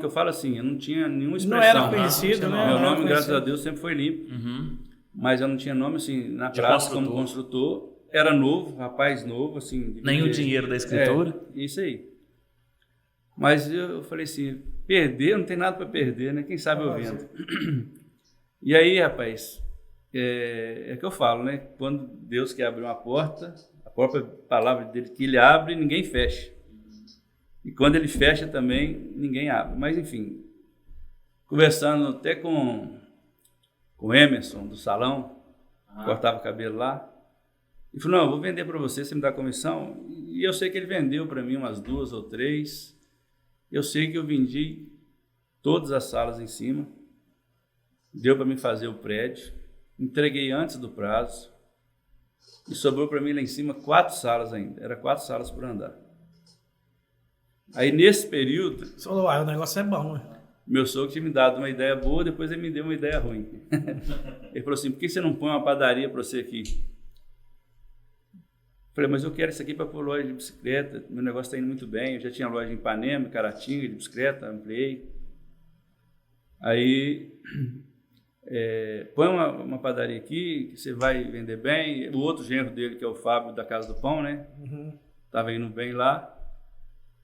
que eu falo assim, eu não tinha nenhuma expressão. Não era conhecido, né? Meu Não era nome, graças conhecido. a Deus, sempre foi limpo. Mas eu não tinha nome, assim, na De praça construtor. como construtor. Era novo, rapaz novo, assim. Nem o dinheiro da escritura. Isso aí. Mas eu falei assim, perder, não tem nada para perder, né? Quem sabe eu vendo. E aí, rapaz, é que eu falo, né? Quando Deus quer abrir uma porta, a própria palavra dele que ele abre, ninguém fecha. E quando ele fecha também, ninguém abre. Mas, enfim, conversando até com o Emerson, do salão, cortava o cabelo lá, ele falou, não, eu vou vender para você, você me dá comissão. E eu sei que ele vendeu para mim umas 2 ou 3. Eu sei que eu vendi todas as salas em cima, deu para mim fazer o prédio, entreguei antes do prazo e sobrou para mim lá em cima 4 salas ainda, era 4 salas por andar. Aí nesse período, Você falou, o negócio é bom, né? meu sogro tinha me dado uma ideia boa, depois ele me deu uma ideia ruim. Ele falou assim, por que você não põe uma padaria para você aqui? Falei, mas eu quero isso aqui para pôr loja de bicicleta, meu negócio está indo muito bem, eu já tinha loja em Ipanema, Caratinga, de bicicleta, ampliei. Aí, põe uma padaria aqui, que você vai vender bem. O outro genro dele, que é o Fábio, da Casa do Pão, né? Estava indo bem lá.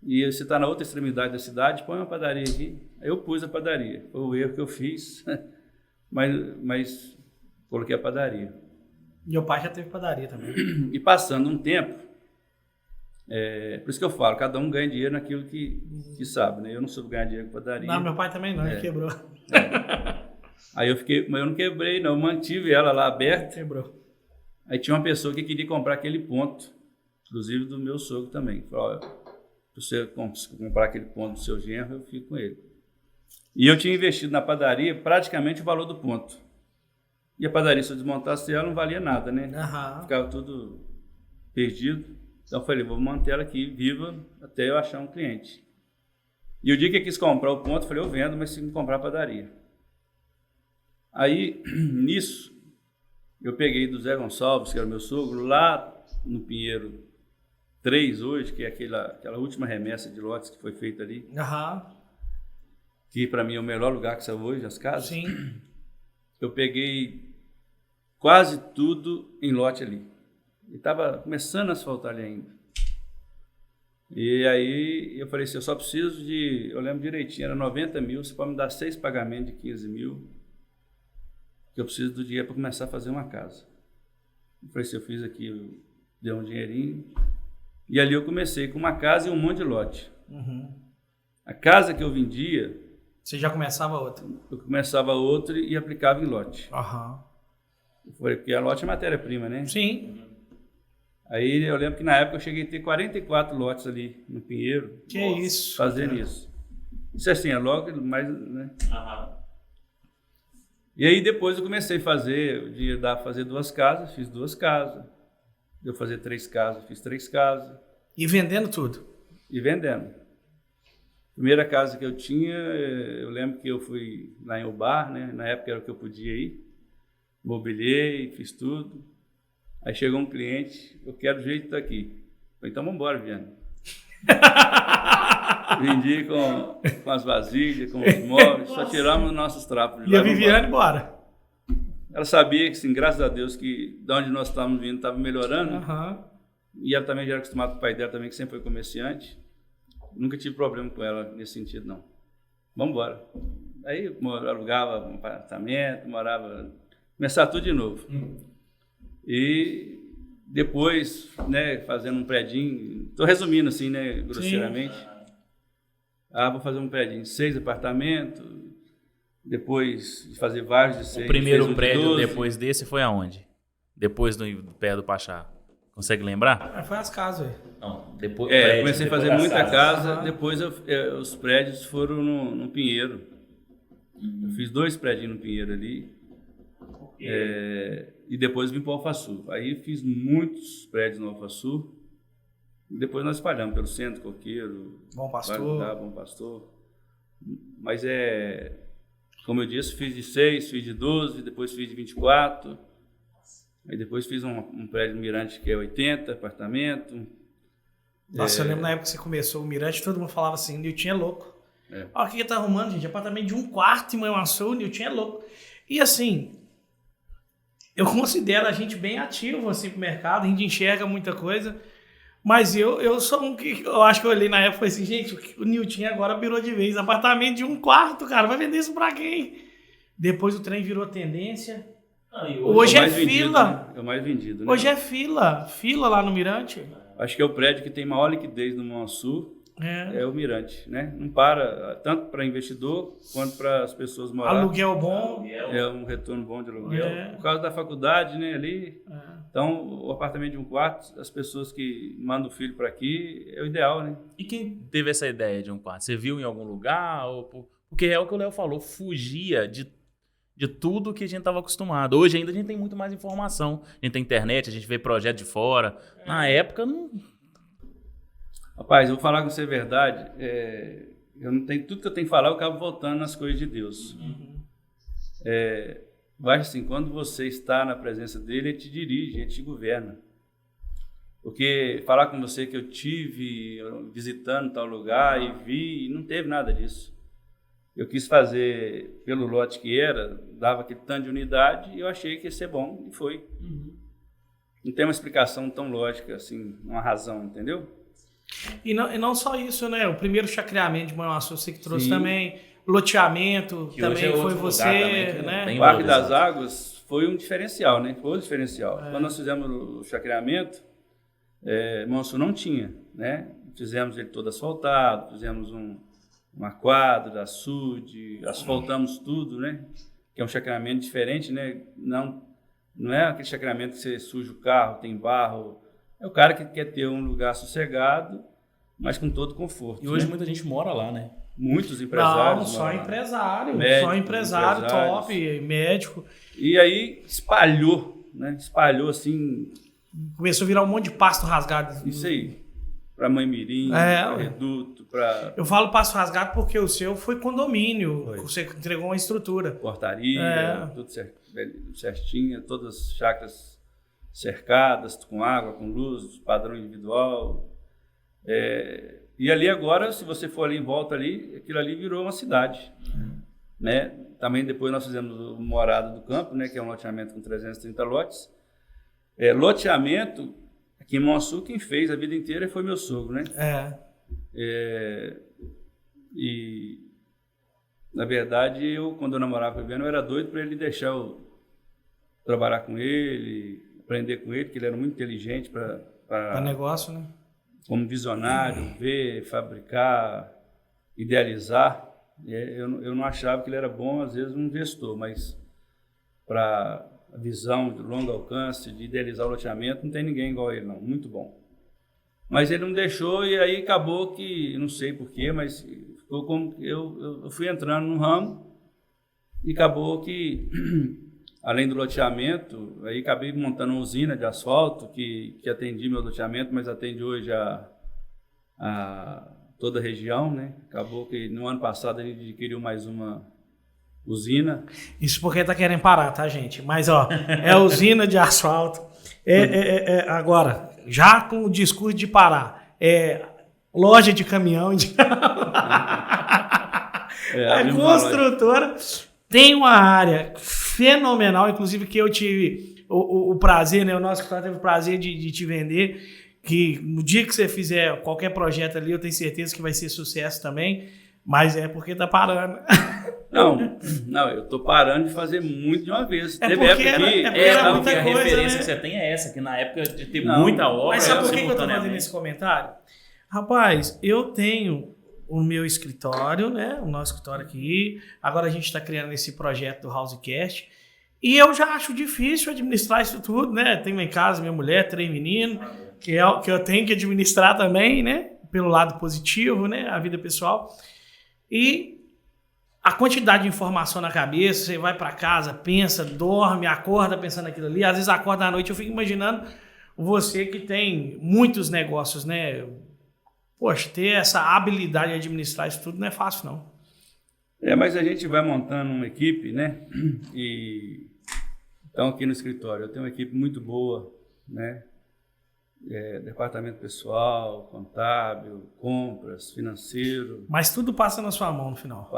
E você está na outra extremidade da cidade, põe uma padaria aqui. Aí eu pus a padaria, foi o erro que eu fiz, mas coloquei a padaria. Meu pai já teve padaria também. E passando um tempo, por isso que eu falo, cada um ganha dinheiro naquilo que sabe, né? Eu não soube ganhar dinheiro com padaria. Não, meu pai também não, ele quebrou. Aí eu fiquei, mas eu não quebrei, não, eu mantive ela lá aberta. Quebrou. Aí tinha uma pessoa que queria comprar aquele ponto, inclusive do meu sogro também. Falou, olha, se você comprar aquele ponto do seu genro, eu fico com ele. E eu tinha investido na padaria praticamente o valor do ponto. E a padaria, se eu desmontasse ela, não valia nada, né? Ficava tudo perdido. Então eu falei, vou manter ela aqui viva até eu achar um cliente. E o dia que eu quis comprar o ponto, eu falei, eu vendo, mas se me comprar a padaria. Aí, nisso, eu peguei do Zé Gonçalves, que era meu sogro, lá no Pinheiro 3 hoje, que é aquela última remessa de lotes que foi feita ali. Que para mim é o melhor lugar que saiu hoje, as casas. Sim. Eu peguei quase tudo em lote ali. E estava começando a asfaltar ali ainda. E aí eu falei assim, eu só preciso eu lembro direitinho, era 90 mil, você pode me dar 6 pagamentos de 15 mil, que eu preciso do dinheiro para começar a fazer uma casa. Eu falei assim, eu fiz aqui, deu um dinheirinho, e ali eu comecei com uma casa e um monte de lote. A casa que eu vendia, Você já começava outra? Eu começava outro e aplicava em lote. Aham. Porque a lote é matéria-prima, né? Sim. Aí eu lembro que na época eu cheguei a ter 44 lotes ali no Pinheiro. Que isso. Fazendo isso. Isso assim, é logo, mas, né? Aham. E aí depois eu comecei a fazer, de dar fazer 2 casas, fiz 2 casas. Deu fazer 3 casas, fiz 3 casas. E vendendo tudo. E vendendo. Primeira casa que eu tinha, eu lembro que eu fui lá em Ubar, né? Na época era o que eu podia ir. Mobiliei, fiz tudo. Aí chegou um cliente, eu quero o jeito daqui. Falei, então vamos embora, Viana. Vendi com as vasilhas, com os móveis, só tiramos nossos trapos de lá. E a Viviane, bora. Ela sabia que, assim, graças a Deus, que de onde nós estávamos vindo estava melhorando. Aham. E ela também já era acostumada com o pai dela também, que sempre foi comerciante. Nunca tive problema com ela nesse sentido, não. Vamos embora. Aí eu alugava um apartamento, morava... Começar tudo de novo. E depois, né, fazendo um predinho... Estou resumindo assim, né, grosseiramente. Vou fazer um predinho, 6 apartamentos. Depois de fazer vários de 6. O primeiro fez um de prédio 12. depois desse foi aonde? Depois do pé do Pachá. Consegue lembrar? Foi as casas, velho. Não, depois. Eu comecei a fazer muita casa, Aham. depois os prédios foram no Pinheiro. Eu fiz 2 prédios no Pinheiro ali. E depois vim para o Alfaçu. Aí fiz muitos prédios no Alfaçu. E depois nós espalhamos pelo centro, Coqueiro, Bom Pastor. Guarujá, Bom Pastor. Mas como eu disse, fiz de 6, fiz de 12, depois fiz de 24. Aí depois fiz um prédio no Mirante que é 80 apartamento. Nossa, eu lembro na época que você começou o Mirante, todo mundo falava assim, Nilton é louco. Olha o que ele tá arrumando, gente, apartamento de 1 quarto em Manhuaçu, o Nilton é louco. E assim, eu considero a gente bem ativo assim pro mercado, a gente enxerga muita coisa, mas eu sou um que, eu acho que eu olhei na época e falei assim, gente, o Nilton agora virou de vez, apartamento de 1 quarto, cara, vai vender isso pra quem? Depois o trem virou tendência. Hoje é fila. Né? É o mais vendido, né? Hoje é fila lá no Mirante. Acho que é o prédio que tem maior liquidez no Manhuaçu, é o Mirante, né? Não para, tanto para investidor quanto para as pessoas morar. Aluguel bom. É um retorno bom de aluguel. Por causa da faculdade, né, ali. Então, o apartamento de 1 quarto, as pessoas que mandam o filho para aqui, é o ideal, né? E quem teve essa ideia de 1 quarto? Você viu em algum lugar? Porque é o que o Léo falou, fugia de tudo que a gente estava acostumado. Hoje ainda a gente tem muito mais informação. A gente tem internet, a gente vê projeto de fora. Na época, não... Rapaz, eu vou falar com você a verdade. Eu não tenho tudo que eu tenho que falar, eu acabo voltando nas coisas de Deus. Eu acho assim, quando você está na presença dele, ele te dirige, ele te governa. Porque falar com você que eu tive visitando tal lugar e vi, não teve nada disso. Eu quis fazer pelo lote que era, dava aquele tanto de unidade e eu achei que ia ser bom e foi. Não tem uma explicação tão lógica, assim, uma razão, entendeu? E não só isso, né? O primeiro chacreamento de Manhuaçu, você que trouxe Sim. também. Loteamento Que também hoje é foi outro você, lugar também que né? tem O Parque valorizado. das Águas foi um diferencial, né? Foi um diferencial. Quando nós fizemos o chacreamento, Manhuaçu não tinha, né? Fizemos ele todo asfaltado, fizemos uma quadra, açude, asfaltamos tudo, né? Que é um chacreamento diferente, né? Não é aquele chacreamento que você suja o carro, tem barro. É o cara que quer ter um lugar sossegado, mas com todo conforto. E hoje né? muita gente mora lá, né? Muitos empresários. Não, só moram lá. empresário. Médico, só empresário empresários. top, médico. E aí espalhou, né? Espalhou assim, Começou a virar um monte de pasto rasgado. isso aí. Para Mãe Mirim, para Reduto, para Eu falo pasto rasgado porque o seu foi condomínio. Foi. Você entregou uma estrutura. portaria, tudo certinho, todas as chácaras cercadas, com água, com luz, padrão individual. E ali agora, se você for ali em volta ali, aquilo ali virou uma cidade. Né? Também depois nós fizemos o Morada do Campo, né? Que é um loteamento com 330 lotes. Loteamento, aqui em Manhuaçu, quem fez a vida inteira foi meu sogro, né? E, na verdade, quando eu namorava com o Viviane, eu era doido para ele deixar eu trabalhar com ele, aprender com ele, porque ele era muito inteligente Para negócio, né? como visionário, ver, fabricar, idealizar. Eu não achava que ele era bom, às vezes, um gestor, mas para a visão de longo alcance, de idealizar o loteamento, não tem ninguém igual a ele, não. Muito bom. Mas ele não deixou e aí acabou que, não sei porquê, mas ficou como eu fui entrando no ramo e acabou que, além do loteamento, aí acabei montando uma usina de asfalto que atendia meu loteamento, mas atende hoje a toda a região, né? Acabou que no ano passado a gente adquiriu mais uma usina. Isso porque tá querendo parar, tá, gente? Mas, ó, é usina de asfalto. Agora, já com o discurso de parar, loja de caminhão. A construtora tem uma área fenomenal, inclusive que eu tive o prazer, né? O nosso escritório teve o prazer de te vender, que no dia que você fizer qualquer projeto ali, eu tenho certeza que vai ser sucesso também, mas é porque tá parando. Não, eu tô parando de fazer muito de uma vez. Teve época que... porque a coisa, referência, né? que você tem é essa, que na época de ter muita obra... Mas sabe por que eu tô fazendo esse comentário? Rapaz, eu tenho o meu escritório, né? O nosso escritório aqui. Agora a gente está criando esse projeto do Housecast. E eu já acho difícil administrar isso tudo, né? Tenho em casa minha mulher, 3 meninos, que eu tenho que administrar também, né? Pelo lado positivo, né? A vida pessoal. E a quantidade de informação na cabeça, você vai para casa, pensa, dorme, acorda pensando naquilo ali. Às vezes acorda à noite, eu fico imaginando você que tem muitos negócios, né? Poxa, ter essa habilidade de administrar isso tudo não é fácil, não. Mas a gente vai montando uma equipe, né? E então aqui no escritório eu tenho uma equipe muito boa, né? Departamento pessoal, contábil, compras, financeiro. Mas tudo passa na sua mão no final.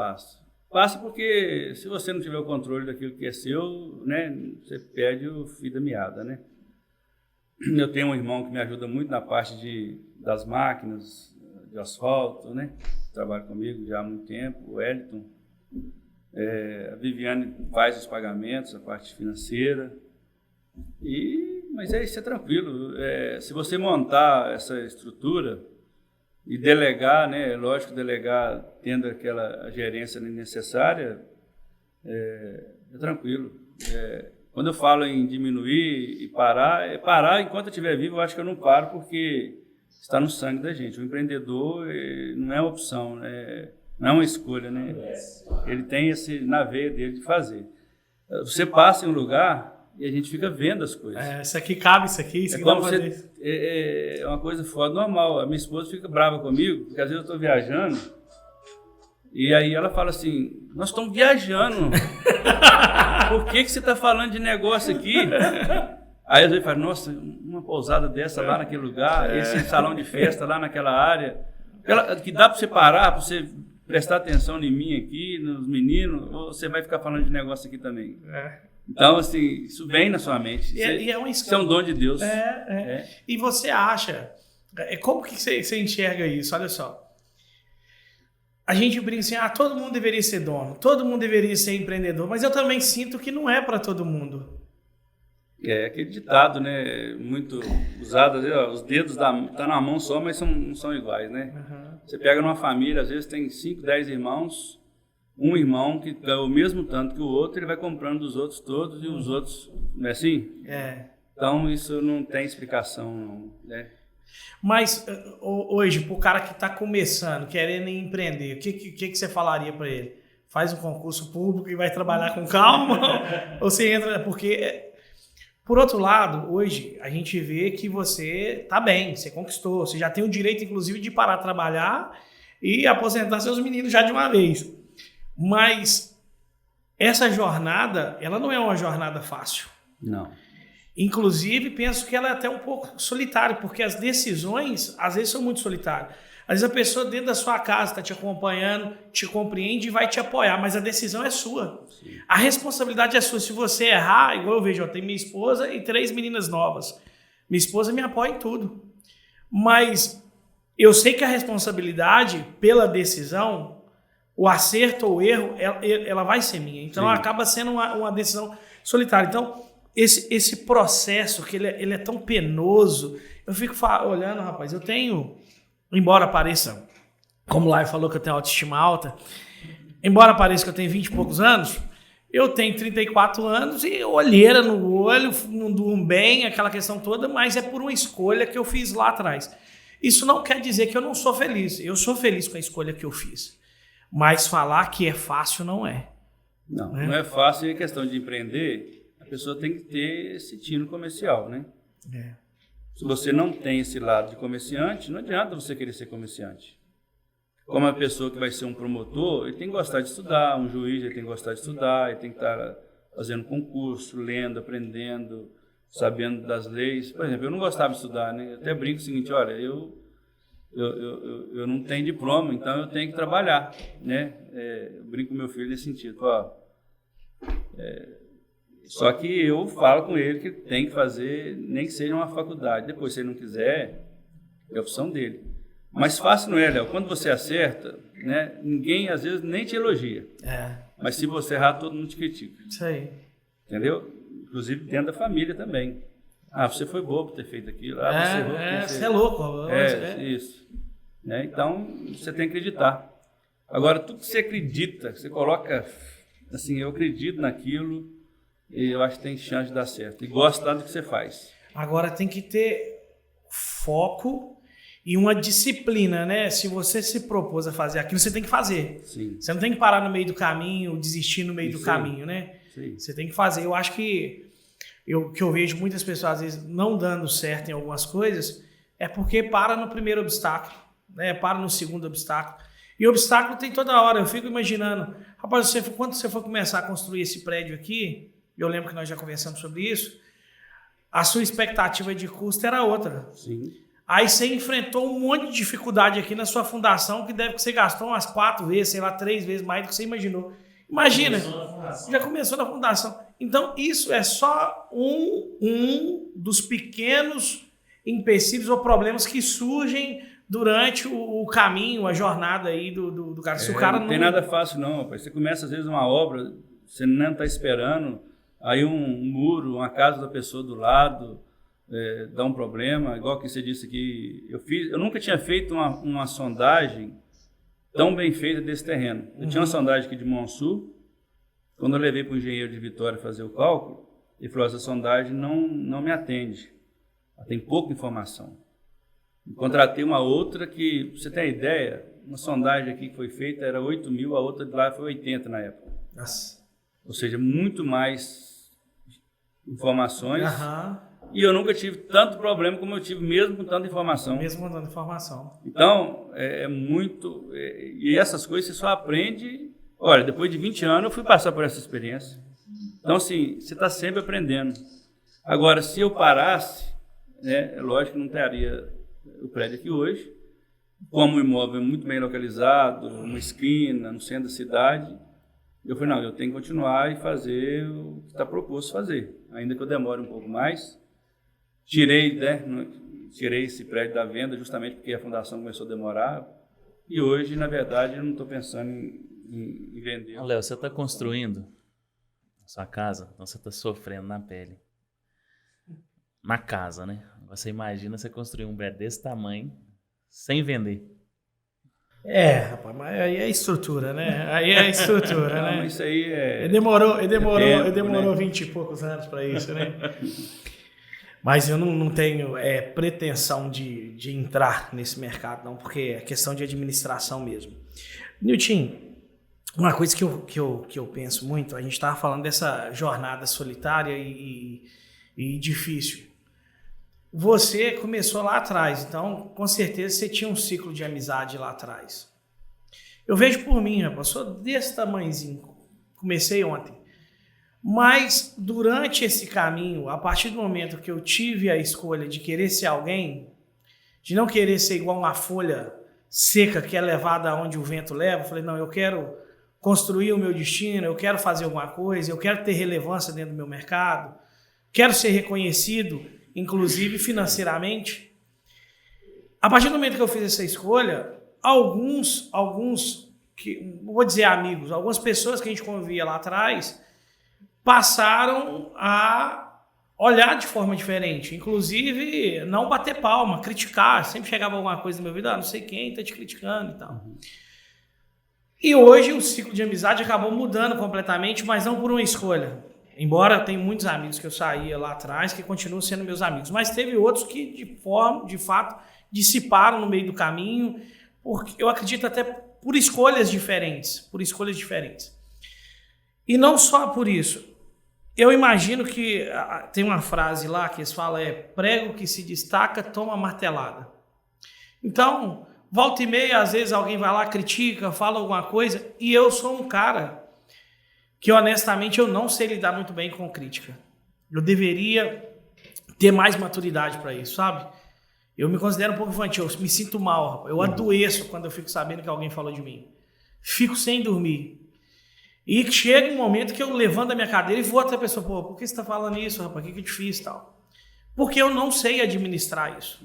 Passa porque se você não tiver o controle daquilo que é seu, né? Você perde o fio da meada, né? Eu tenho um irmão que me ajuda muito na parte das máquinas de asfalto, né? Trabalha comigo já há muito tempo, o Wellington. A Viviane faz os pagamentos, a parte financeira. Mas isso é tranquilo. Se você montar essa estrutura e delegar, né? Lógico, delegar tendo aquela gerência necessária, é tranquilo. Quando eu falo em diminuir e parar enquanto eu estiver vivo, eu acho que eu não paro porque está no sangue da gente. O empreendedor não é uma opção, né? Não é uma escolha, né? Ele tem na veia dele de fazer. Você passa em um lugar e a gente fica vendo as coisas. Isso aqui cabe, isso aqui dá pra fazer. É uma coisa fora normal. A minha esposa fica brava comigo, porque às vezes eu estou viajando e aí ela fala assim, nós estamos viajando. Por que você está falando de negócio aqui? Aí às vezes fala, nossa, uma pousada dessa lá naquele lugar, esse salão de festa lá naquela área, que dá para você parar, para você prestar atenção em mim aqui, nos meninos, ou você vai ficar falando de negócio aqui também? Então, assim, isso vem na sua mente. Isso é um dom de Deus. E você acha, como que você enxerga isso? Olha só. A gente brinca assim, todo mundo deveria ser dono, todo mundo deveria ser empreendedor, mas eu também sinto que não é para todo mundo. Aquele ditado, né, muito usado, os dedos tá na mão só, mas não são iguais, né? Uhum. Você pega numa família, às vezes tem 5, 10 irmãos, um irmão que ganha o mesmo tanto que o outro, ele vai comprando dos outros todos e os outros, não é assim? Então isso não tem explicação, não, né? Mas hoje, para o cara que está começando, querendo empreender, o que você falaria para ele? Faz um concurso público e vai trabalhar com calma? Ou você entra... Porque, por outro lado, hoje a gente vê que você está bem, você conquistou, você já tem o direito, inclusive, de parar de trabalhar e aposentar seus meninos já de uma vez. Mas essa jornada, ela não é uma jornada fácil. Não. Inclusive, penso que ela é até um pouco solitária, porque as decisões, às vezes, são muito solitárias. Às vezes a pessoa dentro da sua casa está te acompanhando, te compreende e vai te apoiar, mas a decisão é sua. Sim. A responsabilidade é sua. Se você errar, igual eu vejo, eu tenho minha esposa e 3 meninas novas. Minha esposa me apoia em tudo. Mas eu sei que a responsabilidade pela decisão, o acerto ou o erro, ela vai ser minha. Então, acaba sendo uma decisão solitária. Então, esse processo, que ele é tão penoso, eu fico olhando, rapaz, eu tenho, embora pareça, como o Lai falou que eu tenho autoestima alta, embora pareça que eu tenho 20 e poucos anos, eu tenho 34 anos e olheira no olho, não durmo bem, aquela questão toda, mas é por uma escolha que eu fiz lá atrás. Isso não quer dizer que eu não sou feliz. Eu sou feliz com a escolha que eu fiz. Mas falar que é fácil não é. Não, não é fácil. E a questão de empreender, a pessoa tem que ter esse tino comercial, né? Se você não tem esse lado de comerciante, não adianta você querer ser comerciante. Como a pessoa que vai ser um promotor, ele tem que gostar de estudar, um juiz ele tem que gostar de estudar, ele tem que estar fazendo concurso, lendo, aprendendo, sabendo das leis. Por exemplo, eu não gostava de estudar, né? Eu até brinco o seguinte, olha, eu não tenho diploma, então eu tenho que trabalhar, né? Eu brinco com meu filho nesse sentido, ó. Só que eu falo com ele que tem que fazer, nem que seja uma faculdade. Depois, se ele não quiser, é a opção dele. Mas fácil não é, Léo. Quando você acerta, né, ninguém às vezes nem te elogia. Mas se você errar, todo mundo te critica. Isso aí. Entendeu? Inclusive dentro da família também. Você foi bobo por ter feito aquilo. Você errou. Você é louco. Isso. Né? Então, você tem que acreditar. Agora, tudo que você acredita, que você coloca, assim, eu acredito naquilo, e eu acho que tem chance de dar certo. E gosto tanto do que você faz. Agora, tem que ter foco e uma disciplina, né? Se você se propôs a fazer aquilo, você tem que fazer. Sim. Você não tem que parar no meio do caminho, desistir no meio do caminho, né? Sim. Você tem que fazer. Eu acho que eu vejo muitas pessoas, às vezes, não dando certo em algumas coisas, é porque para no primeiro obstáculo, né? Para no segundo obstáculo. E obstáculo tem toda hora. Eu fico imaginando, rapaz, quando você for começar a construir esse prédio aqui, eu lembro que nós já conversamos sobre isso, a sua expectativa de custo era outra. Sim. Aí você enfrentou um monte de dificuldade aqui na sua fundação, que deve que você gastou umas 4 vezes, sei lá, 3 vezes mais do que você imaginou. Imagina, já começou na fundação. Então, isso é só um dos pequenos empecilhos ou problemas que surgem durante o caminho, a jornada aí do cara. Se o cara não tem nada fácil não, rapaz. Você começa às vezes uma obra, você não está esperando, aí um muro, uma casa da pessoa do lado, dá um problema, igual que você disse aqui, eu nunca tinha feito uma sondagem tão bem feita desse terreno. Eu tinha uma sondagem aqui de Monsul, quando eu levei para o engenheiro de Vitória fazer o cálculo, ele falou, essa sondagem não me atende, ela tem pouca informação. Eu contratei uma outra que, pra você ter ideia, uma sondagem aqui que foi feita era 8 mil, a outra de lá foi 80 na época. Nossa. Ou seja, muito mais informações. E eu nunca tive tanto problema como eu tive mesmo com tanta informação. Mesmo com tanta informação. Então, é muito... e essas coisas você só aprende... Olha, depois de 20 anos eu fui passar por essa experiência. Então, assim, você está sempre aprendendo. Agora, se eu parasse, né, é lógico que não teria o prédio aqui hoje. Como o imóvel é muito bem localizado, uma esquina, no centro da cidade, eu falei, não, eu tenho que continuar e fazer o que está proposto fazer. Ainda que eu demore um pouco mais. Tirei esse prédio da venda justamente porque a fundação começou a demorar. E hoje, na verdade, eu não estou pensando em vender. Léo, você está construindo a sua casa, então você está sofrendo na pele. Na casa, né? Você imagina você construir um prédio desse tamanho sem vender. Rapaz, mas aí é estrutura, né? Aí é estrutura, né? Isso aí Ele demorou né? 20 e poucos anos para isso, né? Mas eu não tenho pretensão de entrar nesse mercado, não, porque é questão de administração mesmo. Nilton, uma coisa que eu penso muito, a gente estava falando dessa jornada solitária e difícil. Você começou lá atrás, então com certeza você tinha um ciclo de amizade lá atrás. Eu vejo por mim, rapaz, eu sou desse tamanhozinho, comecei ontem. Mas durante esse caminho, a partir do momento que eu tive a escolha de querer ser alguém, de não querer ser igual uma folha seca que é levada aonde o vento leva, eu falei, não, eu quero construir o meu destino, eu quero fazer alguma coisa, eu quero ter relevância dentro do meu mercado, quero ser reconhecido, inclusive financeiramente. A partir do momento que eu fiz essa escolha, alguns que, vou dizer amigos, algumas pessoas que a gente convivia lá atrás, passaram a olhar de forma diferente, inclusive não bater palma, criticar, sempre chegava alguma coisa na minha vida, não sei quem está te criticando e tal. E hoje o ciclo de amizade acabou mudando completamente, mas não por uma escolha. Embora eu tenha muitos amigos que eu saía lá atrás que continuam sendo meus amigos, mas teve outros que de fato dissiparam no meio do caminho, porque eu acredito até por escolhas diferentes, E não só por isso. Eu imagino que tem uma frase lá que eles falam prego que se destaca, toma martelada. Então, volta e meia, às vezes alguém vai lá, critica, fala alguma coisa, e eu sou um cara que honestamente eu não sei lidar muito bem com crítica. Eu deveria ter mais maturidade para isso, sabe? Eu me considero um pouco infantil, eu me sinto mal, rapaz. Eu adoeço quando eu fico sabendo que alguém falou de mim. Fico sem dormir. E chega um momento que eu levanto a minha cadeira e vou até a pessoa, por que você está falando isso, rapaz? O que eu te fiz e tal? Porque eu não sei administrar isso.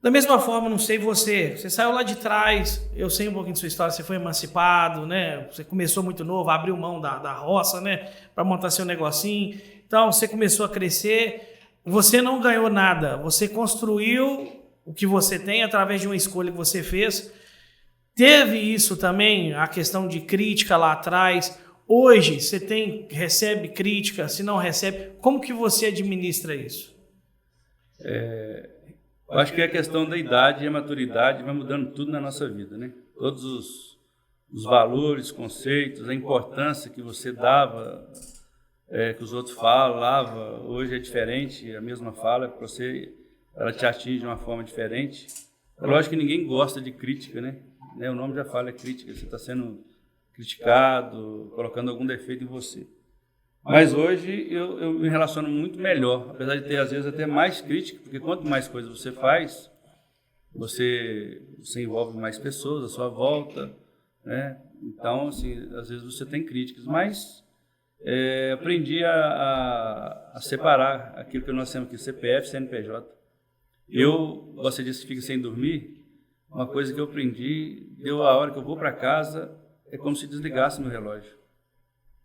Da mesma forma, não sei você saiu lá de trás, eu sei um pouquinho de sua história, você foi emancipado, né? Você começou muito novo, abriu mão da roça, né? Para montar seu negocinho. Então, você começou a crescer, você não ganhou nada, você construiu o que você tem através de uma escolha que você fez. Teve isso também, a questão de crítica lá atrás. Hoje, você recebe crítica, se não recebe, como que você administra isso? Eu acho que a questão da idade e a maturidade vai mudando tudo na nossa vida, né? Todos os valores, conceitos, a importância que você dava, que os outros falavam, hoje é diferente, a mesma fala, para você, ela te atinge de uma forma diferente. É lógico que ninguém gosta de crítica, né? O nome já fala, é crítica, você está sendo criticado, colocando algum defeito em você. Mas hoje eu me relaciono muito melhor, apesar de ter às vezes até mais crítica, porque quanto mais coisas você faz, você envolve mais pessoas à sua volta, né? Então, assim, às vezes você tem críticas, mas aprendi a separar aquilo que nós temos aqui, CPF e CNPJ. Você disse que fica sem dormir, uma coisa que eu aprendi, a hora que eu vou para casa, é como se desligasse meu relógio.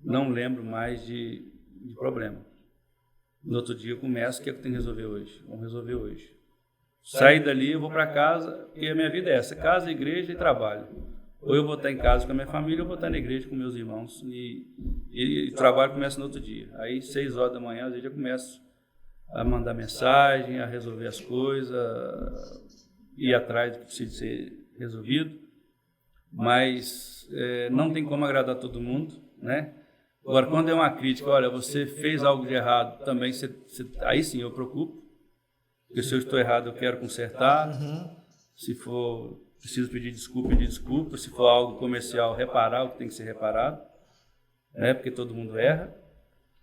Não lembro mais de problema. No outro dia eu começo, o que é que eu tenho que resolver hoje? Vamos resolver hoje. Sair dali, eu vou para casa, porque a minha vida é essa, casa, igreja e trabalho. Ou eu vou estar em casa com a minha família, ou eu vou estar na igreja com meus irmãos. E o trabalho começa no outro dia. Aí, 6 horas da manhã, às vezes eu começo a mandar mensagem, a resolver as coisas, ir atrás do que precisa ser resolvido. Mas não tem como agradar todo mundo, né? Agora, quando é uma crítica, olha, você fez algo de errado, também, aí sim eu preocupo, porque se eu estou errado eu quero consertar, se for preciso pedir desculpa, se for algo comercial, reparar o que tem que ser reparado, né? Porque todo mundo erra,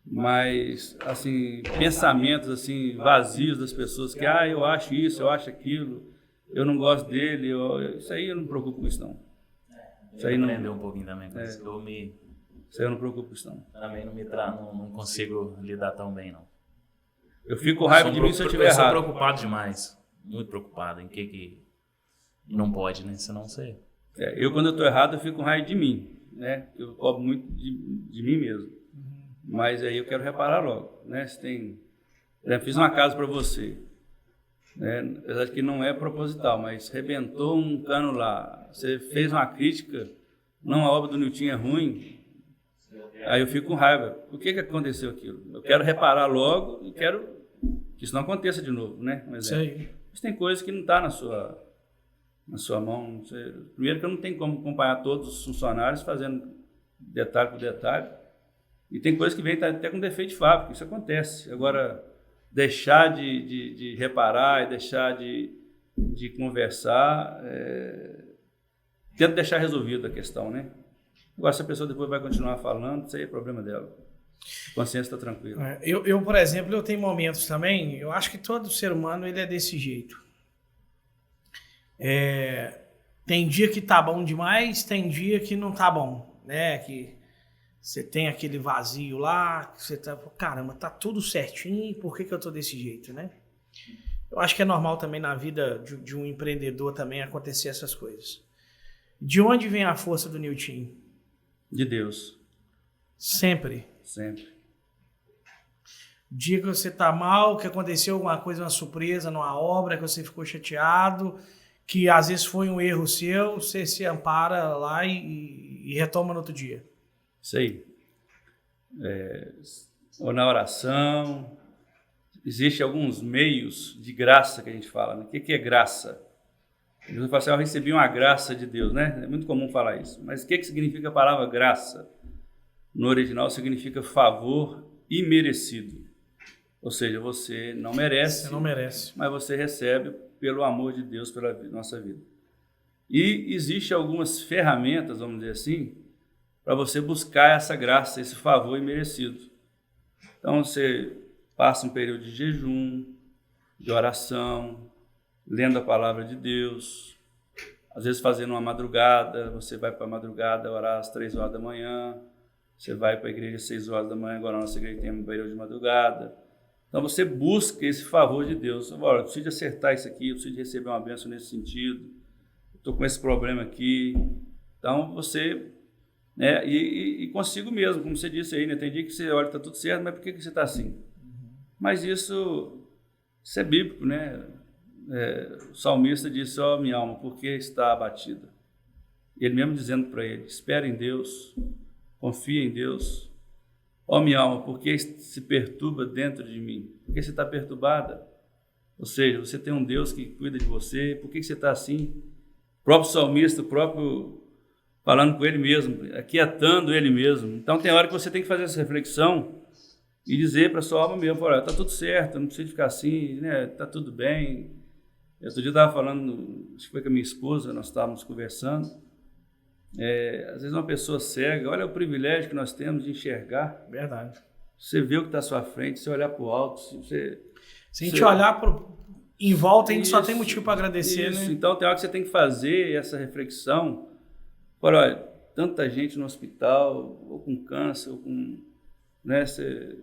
mas, assim, pensamentos assim, vazios das pessoas, que, eu acho isso, eu acho aquilo, eu não gosto dele, isso aí eu não me preocupo com isso não. Isso aí não aprendeu um pouquinho também, mas isso aí eu não me preocupo com isso não. Também não consigo lidar tão bem, não. Eu fico com raiva de mim se eu estiver errado. Eu sou preocupado demais, muito preocupado em que não pode, né? Senão você... Quando eu estou errado, eu fico com raiva de mim, né? Eu cobro muito de mim mesmo. Mas aí eu quero reparar logo, né? Eu fiz uma casa para você, né? Apesar de que não é proposital, mas rebentou um cano lá, você fez uma crítica, não, a obra do Nilton é ruim, aí eu fico com raiva. Por que aconteceu aquilo? Eu quero reparar logo e quero que isso não aconteça de novo, né? Mas tem coisas que não estão na sua mão. Primeiro que eu não tenho como acompanhar todos os funcionários fazendo detalhe por detalhe. E tem coisas que vêm até com defeito de fábrica, isso acontece. Agora, deixar de reparar e deixar de conversar, tento deixar resolvida a questão, né? Agora, se a pessoa depois vai continuar falando, isso aí é problema dela. A consciência está tranquila. Eu, por exemplo, eu tenho momentos também, eu acho que todo ser humano ele é desse jeito. Tem dia que tá bom demais, tem dia que não tá bom, né? Que você tem aquele vazio lá, que você tá, caramba, tá tudo certinho, por que eu tô desse jeito, né? Eu acho que é normal também na vida de um empreendedor também acontecer essas coisas. De onde vem a força do Nilton? De Deus. Sempre. Sempre. Dia que você tá mal, que aconteceu alguma coisa, uma surpresa numa obra, que você ficou chateado, que às vezes foi um erro seu, você se ampara lá e retoma no outro dia. Isso aí. Ou na oração. Existem alguns meios de graça que a gente fala. Né? O que é graça? Jesus fala assim, eu recebi uma graça de Deus, né? É muito comum falar isso. Mas o que significa a palavra graça? No original significa favor imerecido. Ou seja, você não merece, mas você recebe pelo amor de Deus pela nossa vida. E existem algumas ferramentas, vamos dizer assim, para você buscar essa graça, esse favor imerecido. Então, você passa um período de jejum, de oração, lendo a palavra de Deus, às vezes fazendo uma madrugada, você vai para a madrugada orar às 3 horas da manhã, você vai para a igreja às 6 horas da manhã, agora a nossa igreja tem um período de madrugada. Então você busca esse favor de Deus. Olha, eu preciso acertar isso aqui, eu preciso receber uma bênção nesse sentido, estou com esse problema aqui. Então você, né, e consigo mesmo, como você disse aí, né, tem dia que você olha, está tudo certo, mas por que você está assim? Mas isso é bíblico, né? O salmista disse, ó minha alma, por que está abatida? Ele mesmo dizendo para ele, espera em Deus, confia em Deus. Ó minha alma, por que se perturba dentro de mim? Por que você está perturbada? Ou seja, você tem um Deus que cuida de você, por que você está assim? O próprio salmista, falando com ele mesmo, aquietando ele mesmo. Então tem hora que você tem que fazer essa reflexão e dizer para a sua alma mesmo, olha, está tudo certo, não precisa ficar assim, né? Está tudo bem. Outro dia eu estava falando, acho que foi com a minha esposa, nós estávamos conversando. Às vezes uma pessoa cega, olha o privilégio que nós temos de enxergar. Verdade. Você vê o que está à sua frente, você olhar para o alto, se a gente olhar em volta, a gente só tem motivo para agradecer, isso. Né? Então tem hora que você tem que fazer essa reflexão. Olha, tanta gente no hospital, ou com câncer, ou com, né, você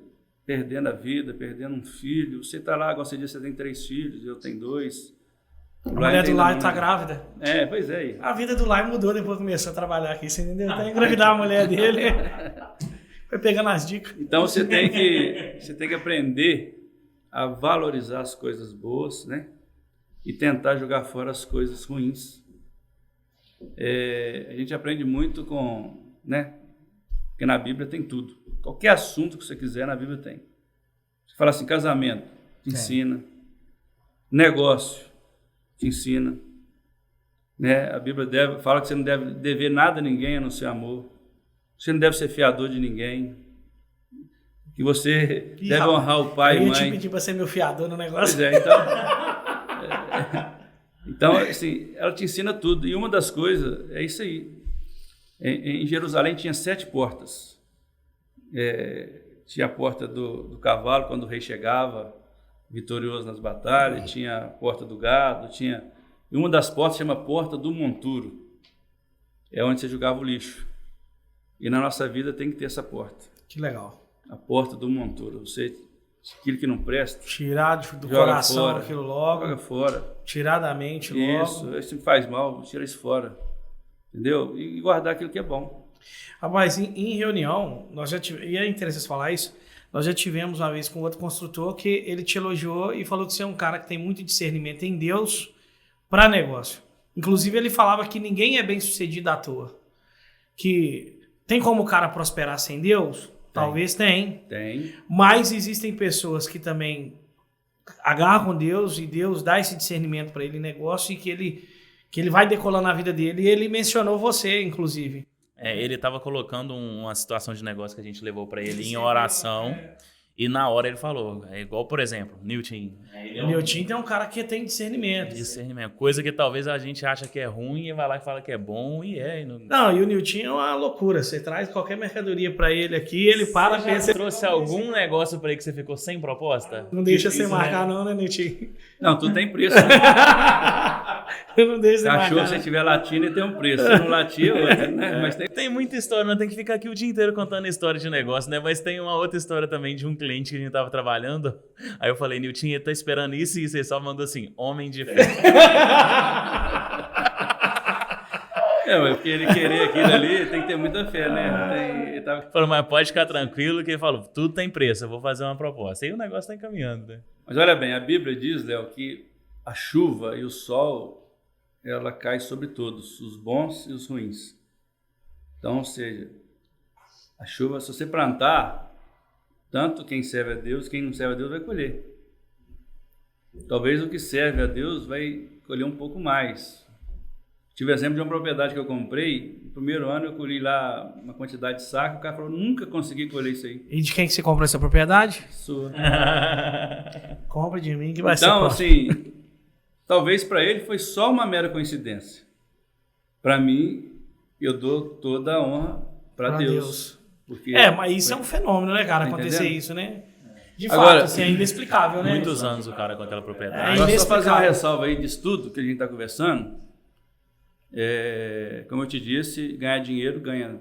perdendo a vida, perdendo um filho. Você está lá, igual você disse, você tem 3 filhos, eu tenho 2. A mulher do Lai está grávida. Pois é. A vida do Lai mudou depois que começou a trabalhar aqui, você entendeu? Até engravidar a mulher dele. Foi pegando as dicas. Então você tem que aprender a valorizar as coisas boas, né? E tentar jogar fora as coisas ruins. A gente aprende muito né? Porque na Bíblia tem tudo. Qualquer assunto que você quiser, na Bíblia tem. Você fala assim, casamento, te ensina. Negócio, te ensina. Né? A Bíblia fala que você não deve dever nada a ninguém a não ser amor. Você não deve ser fiador de ninguém. Que você deve honrar o pai e mãe. Eu ia te pedir para ser meu fiador no negócio. Pois então, assim, ela te ensina tudo. E uma das coisas é isso aí. Em Jerusalém tinha 7 portas. Tinha a porta do cavalo, quando o rei chegava vitorioso nas batalhas, tinha a porta do gado, e uma das portas chama Porta do Monturo. É onde você jogava o lixo. E na nossa vida tem que ter essa porta. Que legal. A porta do monturo. Aquilo que não presta, tirar do coração fora, aquilo logo. Joga fora. Tirar da mente logo. Isso me faz mal, tira isso fora. Entendeu? E guardar aquilo que é bom. Rapaz, em reunião, nós já tivemos, e é interessante falar isso, nós já tivemos uma vez com outro construtor que ele te elogiou e falou que você é um cara que tem muito discernimento em Deus para negócio. Inclusive, ele falava que ninguém é bem sucedido à toa. Que tem como o cara prosperar sem Deus? Talvez tem. Mas existem pessoas que também agarram Deus e Deus dá esse discernimento para ele em negócio e que ele vai decolando na vida dele. E ele mencionou você, inclusive. Ele estava colocando uma situação de negócio que a gente levou para ele em oração. E na hora ele falou, igual, por exemplo, Newton. Newton é um cara que tem discernimento. Coisa que talvez a gente acha que é ruim e vai lá e fala que é bom e é. Não, e o Newton é uma loucura. Você traz qualquer mercadoria para ele aqui, ele para... Você trouxe algum negócio para ele que você ficou sem proposta? Não deixa você marcar não, né, Newton? Não, tudo tem preço. Né? Eu não deixo você marcar. Cachorro, se você tiver latindo, ele tem um preço. Se não latir, outro, né? Mas tem muita história, não tem que ficar aqui o dia inteiro contando história de negócio, né? Mas tem uma outra história também de um cliente que a gente tava trabalhando. Aí eu falei, Nilton, ele tá esperando isso e isso. Ele só mandou assim, homem de fé. Porque ele querer aquilo ali, tem que ter muita fé, né? Falou, mas pode ficar tranquilo, que ele falou, tudo tem preço, eu vou fazer uma proposta. Aí o negócio tá encaminhando, né? Mas olha bem, a Bíblia diz, Léo, que a chuva e o sol ela cai sobre todos, os bons e os ruins. Então, ou seja, a chuva, se você plantar, tanto quem serve a Deus, quem não serve a Deus vai colher. Talvez o que serve a Deus vai colher um pouco mais. Tive exemplo de uma propriedade que eu comprei, no primeiro ano eu colhi lá uma quantidade de saco, o cara falou, nunca consegui colher isso aí. E de quem que você comprou essa propriedade? Sua. Compra de mim que vai ser Então, próximo. assim, talvez para ele foi só uma mera coincidência. Para mim, eu dou toda a honra para Deus. Porque Mas isso é um fenômeno, né, cara? Tá Acontecer entendendo? isso, né? De Agora, fato, assim, é inexplicável, né? Muitos anos o cara com aquela propriedade. Agora, só fazer uma ressalva aí disso tudo que a gente está conversando. Como eu te disse, ganhar dinheiro ganha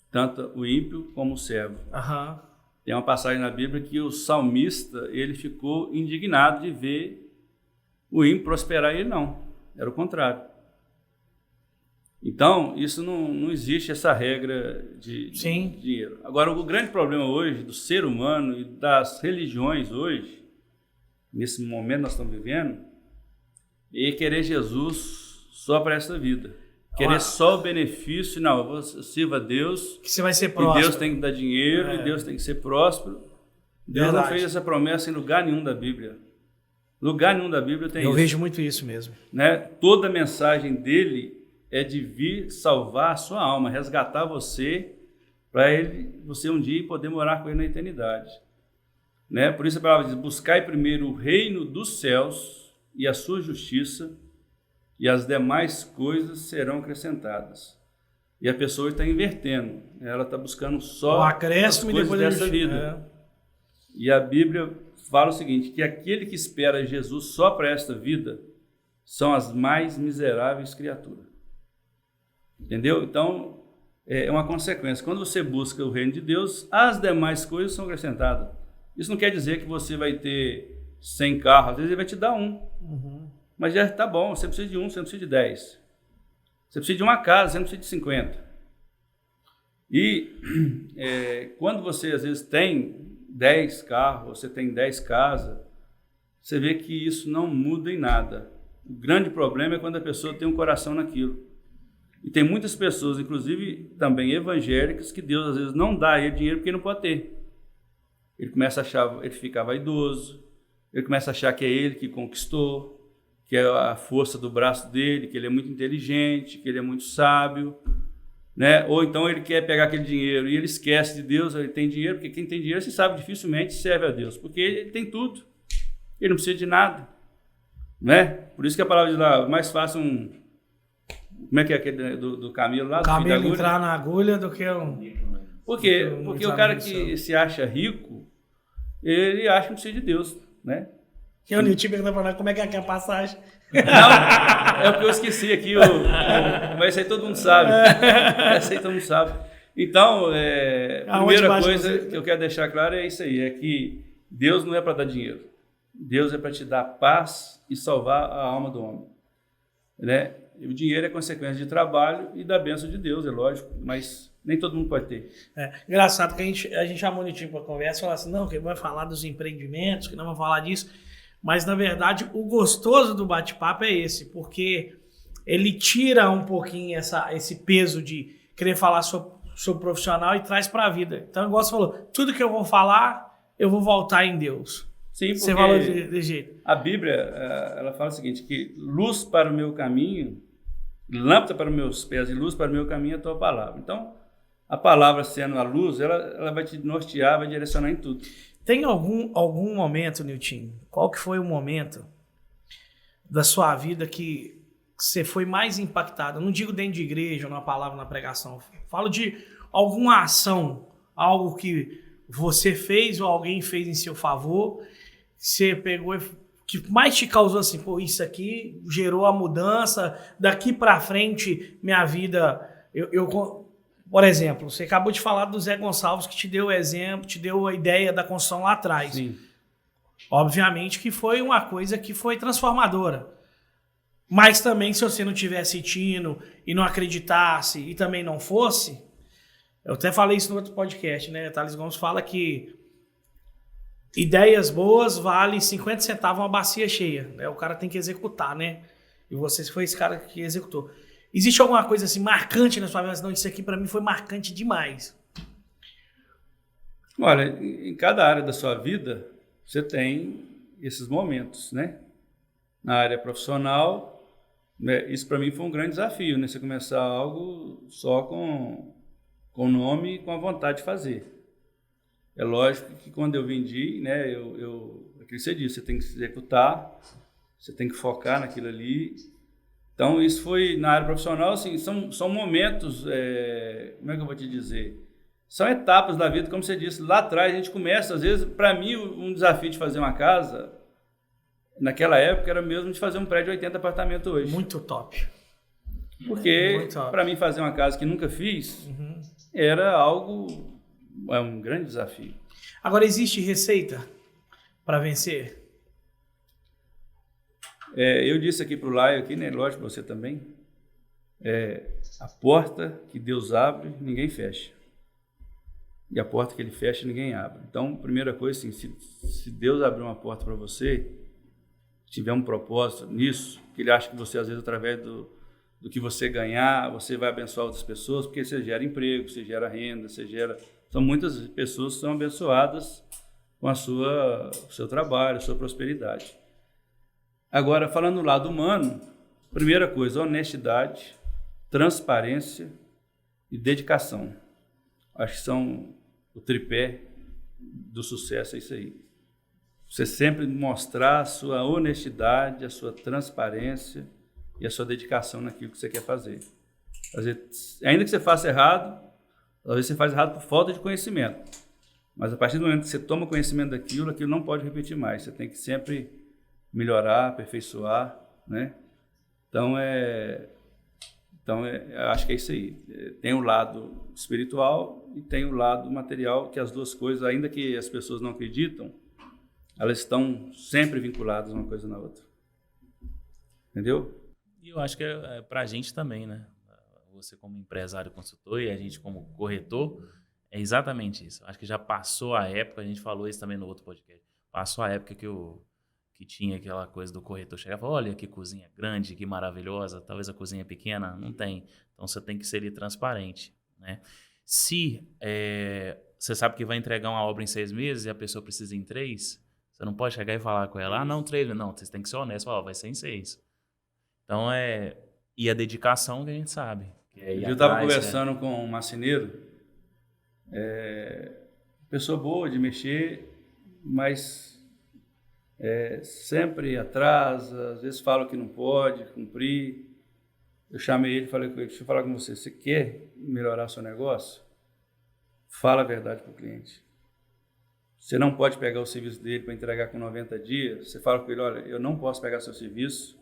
tanto o ímpio como o servo. Aham. Tem uma passagem na Bíblia que o salmista ele ficou indignado de ver o ímpio prosperar e ele não. Era o contrário. Então, isso não existe essa regra de dinheiro. Agora, o grande problema hoje do ser humano e das religiões hoje, nesse momento que nós estamos vivendo, é querer Jesus só para essa vida. Querer só o benefício, não, eu vou sirva a Deus. Que você vai ser E próspero. Deus tem que dar dinheiro, e Deus tem que ser próspero. Deus não fez essa promessa em lugar nenhum da Bíblia. Lugar nenhum da Bíblia tem isso. Eu vejo muito isso mesmo. Né? Toda a mensagem dele é de vir salvar a sua alma, resgatar você, para você um dia poder morar com ele na eternidade. Né? Por isso a palavra diz, buscai primeiro o reino dos céus e a sua justiça, e as demais coisas serão acrescentadas. E a pessoa está invertendo, ela está buscando só o as acréscimo coisas dessa vida. É. E a Bíblia fala o seguinte, que aquele que espera Jesus só para esta vida são as mais miseráveis criaturas. Entendeu? Então, é uma consequência. Quando você busca o reino de Deus, as demais coisas são acrescentadas. Isso não quer dizer que você vai ter 100 carros, às vezes ele vai te dar um. Mas já está bom, você precisa de um, você não precisa de 10. Você precisa de uma casa, você não precisa de 50. E quando você às vezes tem 10 carros, você tem 10 casas, você vê que isso não muda em nada. O grande problema é quando a pessoa tem um coração naquilo. E tem muitas pessoas, inclusive também evangélicas, que Deus às vezes não dá a ele dinheiro porque ele não pode ter. Ele começa a achar, ele fica vaidoso, ele começa a achar que é ele que conquistou, que é a força do braço dele, que ele é muito inteligente, que ele é muito sábio, né? Ou então ele quer pegar aquele dinheiro e ele esquece de Deus, ele tem dinheiro, porque quem tem dinheiro, você sabe, dificilmente serve a Deus, porque ele tem tudo, ele não precisa de nada, né? Por isso que a palavra diz lá, mais fácil como é que é aquele do camelo lá? O camelo entrar na agulha do que um... Por quê? Porque o cara que se acha rico, ele acha que não precisa de Deus, né? Que o Nilton perguntou pra nós como é que é a passagem. Não, é porque eu esqueci aqui, mas isso aí todo mundo sabe. Isso aí todo mundo sabe. Então, a primeira coisa que eu quero deixar claro é isso aí, é que Deus não é para dar dinheiro. Deus é para te dar paz e salvar a alma do homem. Né? E o dinheiro é consequência de trabalho e da bênção de Deus, é lógico, mas nem todo mundo pode ter. Engraçado que a gente chamou o Nilton para conversa e falou assim, não, que ele vai falar dos empreendimentos, que não vai falar disso. Mas, na verdade, o gostoso do bate-papo é esse, porque ele tira um pouquinho esse peso de querer falar sobre profissional e traz para a vida. Então, igual você falou, tudo que eu vou falar, eu vou voltar em Deus. Sim, porque você falou de jeito. A Bíblia, ela fala o seguinte, que luz para o meu caminho, lâmpada para os meus pés e luz para o meu caminho é a tua palavra. Então, a palavra sendo a luz, ela vai te nortear, vai direcionar em tudo. Tem algum momento, Nilton, qual que foi o momento da sua vida que você foi mais impactado? Eu não digo dentro de igreja, ou na palavra, na pregação. Falo de alguma ação, algo que você fez ou alguém fez em seu favor, você pegou que mais te causou assim, pô, isso aqui gerou a mudança, daqui para frente minha vida... Por exemplo, você acabou de falar do Zé Gonçalves, que te deu o exemplo, te deu a ideia da construção lá atrás. Sim. Obviamente que foi uma coisa que foi transformadora. Mas também, se você não tivesse tino e não acreditasse e também não fosse, eu até falei isso no outro podcast, né? Thales Gomes fala que ideias boas valem 50 centavos uma bacia cheia. Né? O cara tem que executar, né? E você foi esse cara que executou. Existe alguma coisa assim marcante na sua vida? Não, isso aqui para mim foi marcante demais. Olha, em cada área da sua vida, você tem esses momentos, né? Na área profissional, né, isso para mim foi um grande desafio, né? Você começar algo só com nome e com a vontade de fazer. É lógico que quando eu vendi, né, aquilo que você disse, você tem que se executar, você tem que focar naquilo ali. Então, isso foi na área profissional, assim, são momentos, como é que eu vou te dizer? São etapas da vida, como você disse, lá atrás a gente começa, às vezes, para mim, um desafio de fazer uma casa, naquela época, era mesmo de fazer um prédio de 80 apartamentos hoje. Muito top. Porque, para mim, fazer uma casa que nunca fiz, era algo, um grande desafio. Agora, existe receita para vencer? Eu disse aqui para o Laio, aqui, né, lógico, você também, a porta que Deus abre, ninguém fecha. E a porta que ele fecha, ninguém abre. Então, primeira coisa, assim, se Deus abrir uma porta para você, tiver um propósito nisso, que ele acha que você, às vezes, através do que você ganhar, você vai abençoar outras pessoas, porque você gera emprego, você gera renda, São muitas pessoas que são abençoadas com o seu trabalho, a sua prosperidade. Agora, falando do lado humano, primeira coisa, honestidade, transparência e dedicação. Acho que são o tripé do sucesso, é isso aí. Você sempre mostrar a sua honestidade, a sua transparência e a sua dedicação naquilo que você quer fazer. Às vezes, ainda que você faça errado, às vezes você faz errado por falta de conhecimento. Mas a partir do momento que você toma conhecimento daquilo, aquilo não pode repetir mais. Você tem que sempre melhorar, aperfeiçoar, né? Então, acho que é isso aí. Tem o lado espiritual e tem o lado material, que as duas coisas, ainda que as pessoas não acreditam, elas estão sempre vinculadas uma coisa na outra. Entendeu? E eu acho que é pra gente também, né? Você como empresário consultor e a gente como corretor, é exatamente isso. Acho que já passou a época, a gente falou isso também no outro podcast, passou a época que tinha aquela coisa do corretor chegar e falar, olha que cozinha grande, que maravilhosa, talvez a cozinha pequena, não tem. Então você tem que ser transparente, né? Se você sabe que vai entregar uma obra em 6 meses e a pessoa precisa em 3, você não pode chegar e falar com ela, não, 3, não, você tem que ser honesto, falar, vai ser em 6. Então e a dedicação que a gente sabe. Eu estava conversando com um marceneiro, pessoa boa de mexer, mas sempre atrasa, às vezes fala que não pode cumprir. Eu chamei ele e falei com ele, deixa eu falar com você, você quer melhorar seu negócio? Fala a verdade para o cliente. Você não pode pegar o serviço dele para entregar com 90 dias, você fala com ele, olha, eu não posso pegar seu serviço.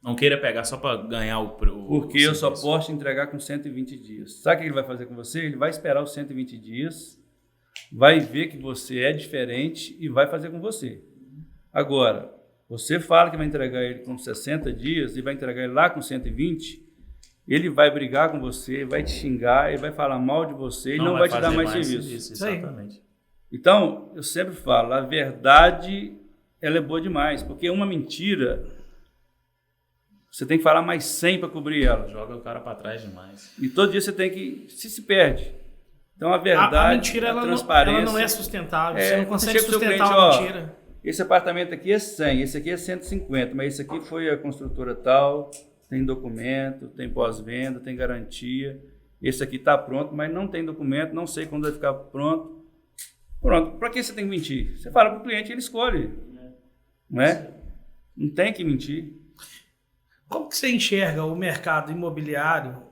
Não queira pegar só para ganhar porque eu só posso entregar com 120 dias. Sabe o que ele vai fazer com você? Ele vai esperar os 120 dias, vai ver que você é diferente e vai fazer com você. Agora, você fala que vai entregar ele com 60 dias e vai entregar ele lá com 120, ele vai brigar com você, vai te xingar, ele vai falar mal de você e não vai te dar mais serviço. Exatamente. Então, eu sempre falo, a verdade ela é boa demais, porque uma mentira, você tem que falar mais 100 para cobrir ela. Joga o cara para trás demais. E todo dia você tem que... se perde. Então, a verdade, a mentira, a transparência... ela não é sustentável. Você não consegue sustentar cliente, a mentira. Esse apartamento aqui é 100, esse aqui é 150, mas esse aqui foi a construtora tal, tem documento, tem pós-venda, tem garantia. Esse aqui está pronto, mas não tem documento, não sei quando vai ficar pronto. Pronto, para que você tem que mentir? Você fala para o cliente, ele escolhe. Não é? Não tem que mentir. Como que você enxerga o mercado imobiliário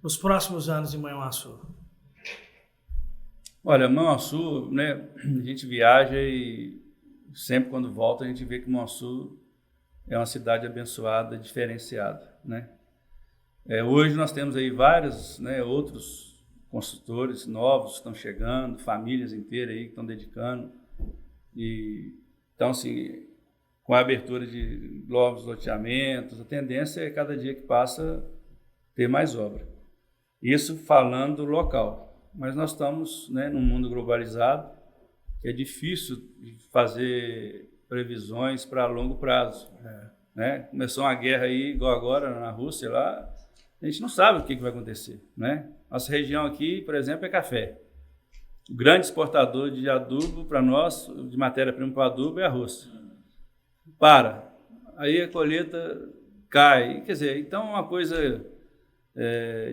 nos próximos anos em Manhuaçu? Olha, Manhuaçu, né, a gente viaja e sempre quando volta a gente vê que Manhuaçu é uma cidade abençoada, diferenciada, né? Hoje nós temos aí vários, né, outros construtores novos que estão chegando, famílias inteiras aí que estão dedicando. Então, assim, com a abertura de novos loteamentos, a tendência é cada dia que passa ter mais obra. Isso falando local. Mas nós estamos, né, num mundo globalizado, que é difícil de fazer previsões para longo prazo. né? Começou uma guerra aí, igual agora na Rússia lá, a gente não sabe o que vai acontecer, né? Nossa região aqui, por exemplo, é café. O grande exportador de adubo para nós, de matéria-prima para adubo, é a Rússia. Aí a colheita cai, quer dizer, então é uma coisa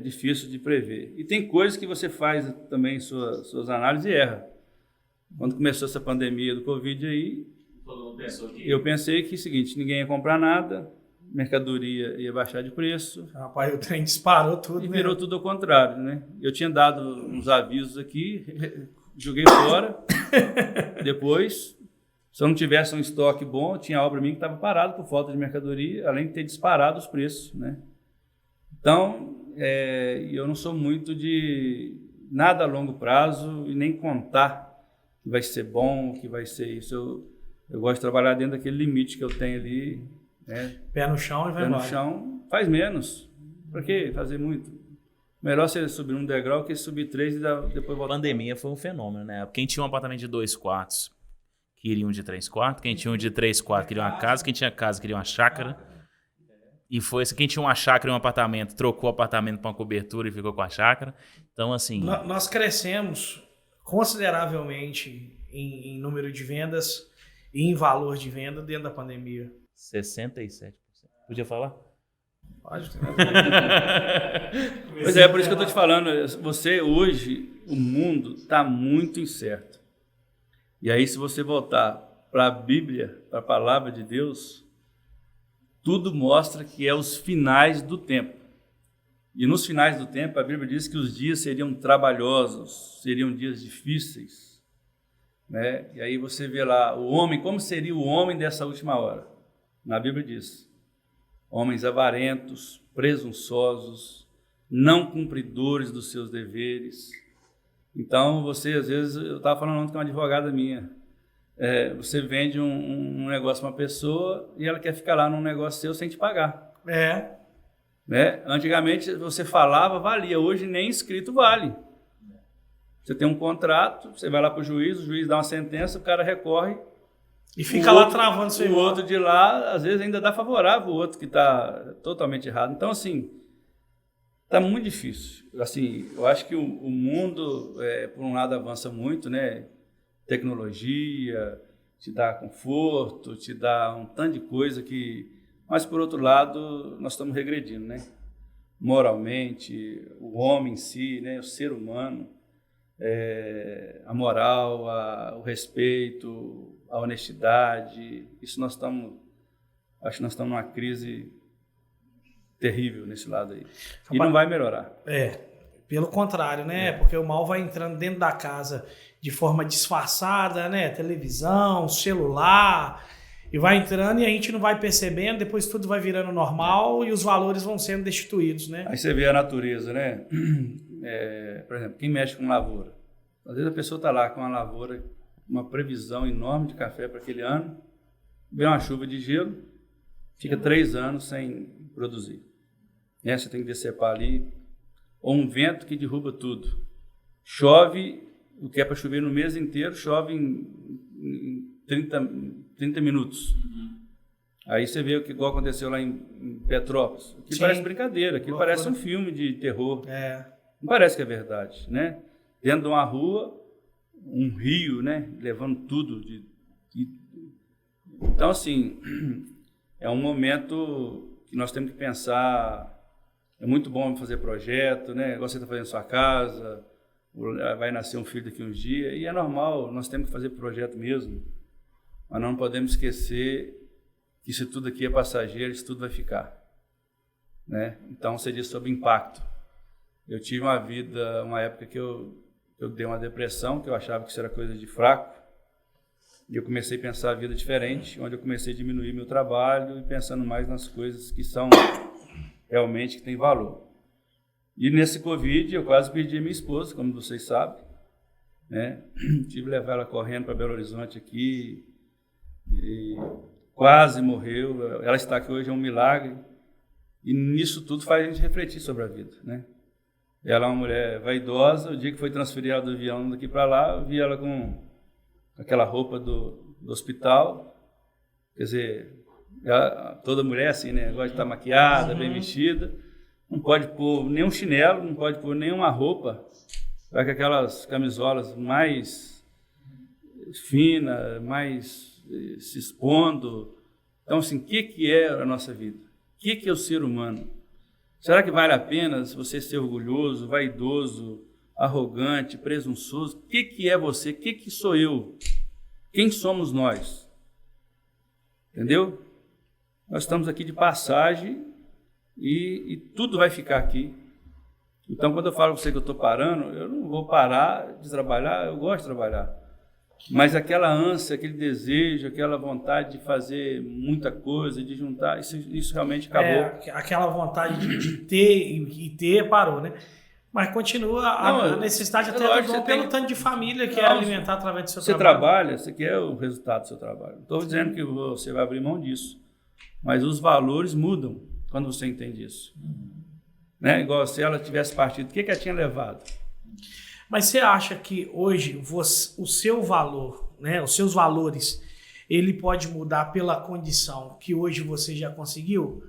difícil de prever. E tem coisas que você faz também suas análises e erra. Quando começou essa pandemia do Covid aí, eu pensei que é o seguinte, ninguém ia comprar nada, mercadoria ia baixar de preço. Rapaz, o trem disparou tudo. E virou tudo ao contrário, né? Eu tinha dado uns avisos aqui, joguei fora. Depois, se eu não tivesse um estoque bom, tinha obra minha que estava parada por falta de mercadoria, além de ter disparado os preços, né? Então, eu não sou muito de nada a longo prazo e nem contar que vai ser bom, que vai ser isso. Eu gosto de trabalhar dentro daquele limite que eu tenho ali. Né? Pé no chão e vai embora. Pé no chão, faz menos. Para que fazer muito? Melhor você subir um degrau que subir 3 e depois voltar. A pandemia foi um fenômeno, né? Quem tinha um apartamento de 2 quartos queria um de 3 quartos, quem tinha um de 3 quartos queria uma casa, quem tinha casa queria uma chácara. E foi assim, quem tinha uma chácara e um apartamento, trocou o apartamento para uma cobertura e ficou com a chácara. Então, assim... Nós crescemos consideravelmente em número de vendas e em valor de venda dentro da pandemia. 67%. Podia falar? Pode. Pois é, por isso que eu estou te falando. Você, hoje, o mundo está muito incerto. E aí, se você voltar para a Bíblia, para a palavra de Deus, tudo mostra que é os finais do tempo. E nos finais do tempo, a Bíblia diz que os dias seriam trabalhosos, seriam dias difíceis. Né? E aí você vê lá o homem, como seria o homem dessa última hora? Na Bíblia diz, homens avarentos, presunçosos, não cumpridores dos seus deveres. Então, você, às vezes, eu estava falando ontem com uma advogada minha, você vende um negócio para uma pessoa e ela quer ficar lá num negócio seu sem te pagar. Né? Antigamente, você falava, valia. Hoje, nem escrito vale. Você tem um contrato, você vai lá para o juiz dá uma sentença, o cara recorre. E fica lá travando seu O outro de lá, às vezes, ainda dá favorável o outro que está totalmente errado. Então, assim, está muito difícil. Assim, eu acho que o mundo, por um lado, avança muito, né? Tecnologia, te dá conforto, te dá um tanto de coisa que... Mas, por outro lado, nós estamos regredindo, né? Moralmente, o homem em si, né? O ser humano, a moral, o respeito, a honestidade, isso nós estamos... Acho que nós estamos numa crise terrível nesse lado aí. E não vai melhorar. Pelo contrário, né? Porque o mal vai entrando dentro da casa de forma disfarçada, né? Televisão, celular... E vai entrando e a gente não vai percebendo, depois tudo vai virando normal e os valores vão sendo destituídos, né? Aí você vê a natureza, né? Por exemplo, quem mexe com lavoura. Às vezes a pessoa está lá com uma lavoura, uma previsão enorme de café para aquele ano, vem uma chuva de gelo, fica 3 anos sem produzir. Você tem que decepar ali, ou um vento que derruba tudo. Chove, o que é para chover no mês inteiro, chove em 30 minutos. Aí você vê o que igual aconteceu lá em Petrópolis. Aquilo parece brincadeira, aquilo parece um filme de terror. Não parece que é verdade, né? Dentro de uma rua, um rio, né? Levando tudo. Então, assim, é um momento que nós temos que pensar. É muito bom fazer projeto, né? Igual você está fazendo sua casa, vai nascer um filho daqui uns dias, e é normal, nós temos que fazer projeto mesmo. Mas não podemos esquecer que isso tudo aqui é passageiro, isso tudo vai ficar. Né? Então, você diz sobre impacto. Eu tive uma época que eu dei uma depressão, que eu achava que isso era coisa de fraco, e eu comecei a pensar a vida diferente, onde eu comecei a diminuir meu trabalho e pensando mais nas coisas que são realmente que têm valor. E nesse Covid, eu quase perdi a minha esposa, como vocês sabem. Né? Tive que levar ela correndo para Belo Horizonte aqui, e quase morreu. Ela está aqui hoje, é um milagre, e nisso tudo faz a gente refletir sobre a vida, né? Ela é uma mulher vaidosa. O dia que foi transferir ela do avião daqui para lá, eu vi ela com aquela roupa do hospital, quer dizer, Toda mulher é assim, né? Gosta de estar maquiada, bem vestida. Não pode pôr nenhum chinelo, não pode pôr nenhuma roupa. Vai com aquelas camisolas mais finas, mais se expondo. Então, assim, o que é a nossa vida? O que é o ser humano? Será que vale a pena você ser orgulhoso, vaidoso, arrogante, presunçoso? O que é você? O que sou eu? Quem somos nós? Entendeu? Nós estamos aqui de passagem e tudo vai ficar aqui. Então, quando eu falo para você que eu estou parando, eu não vou parar de trabalhar, eu gosto de trabalhar. Mas aquela ânsia, aquele desejo, aquela vontade de fazer muita coisa, de juntar, isso realmente acabou. Aquela vontade de ter e ter parou, né? Mas continua a necessidade até do dom pelo tanto de família que é alimentar através do seu trabalho. Você trabalha, você quer o resultado do seu trabalho. Não estou dizendo que você vai abrir mão disso, mas os valores mudam quando você entende isso. Né? Igual se ela tivesse partido, o que ela tinha levado? Mas você acha que hoje o seu valor, né, os seus valores, ele pode mudar pela condição que hoje você já conseguiu?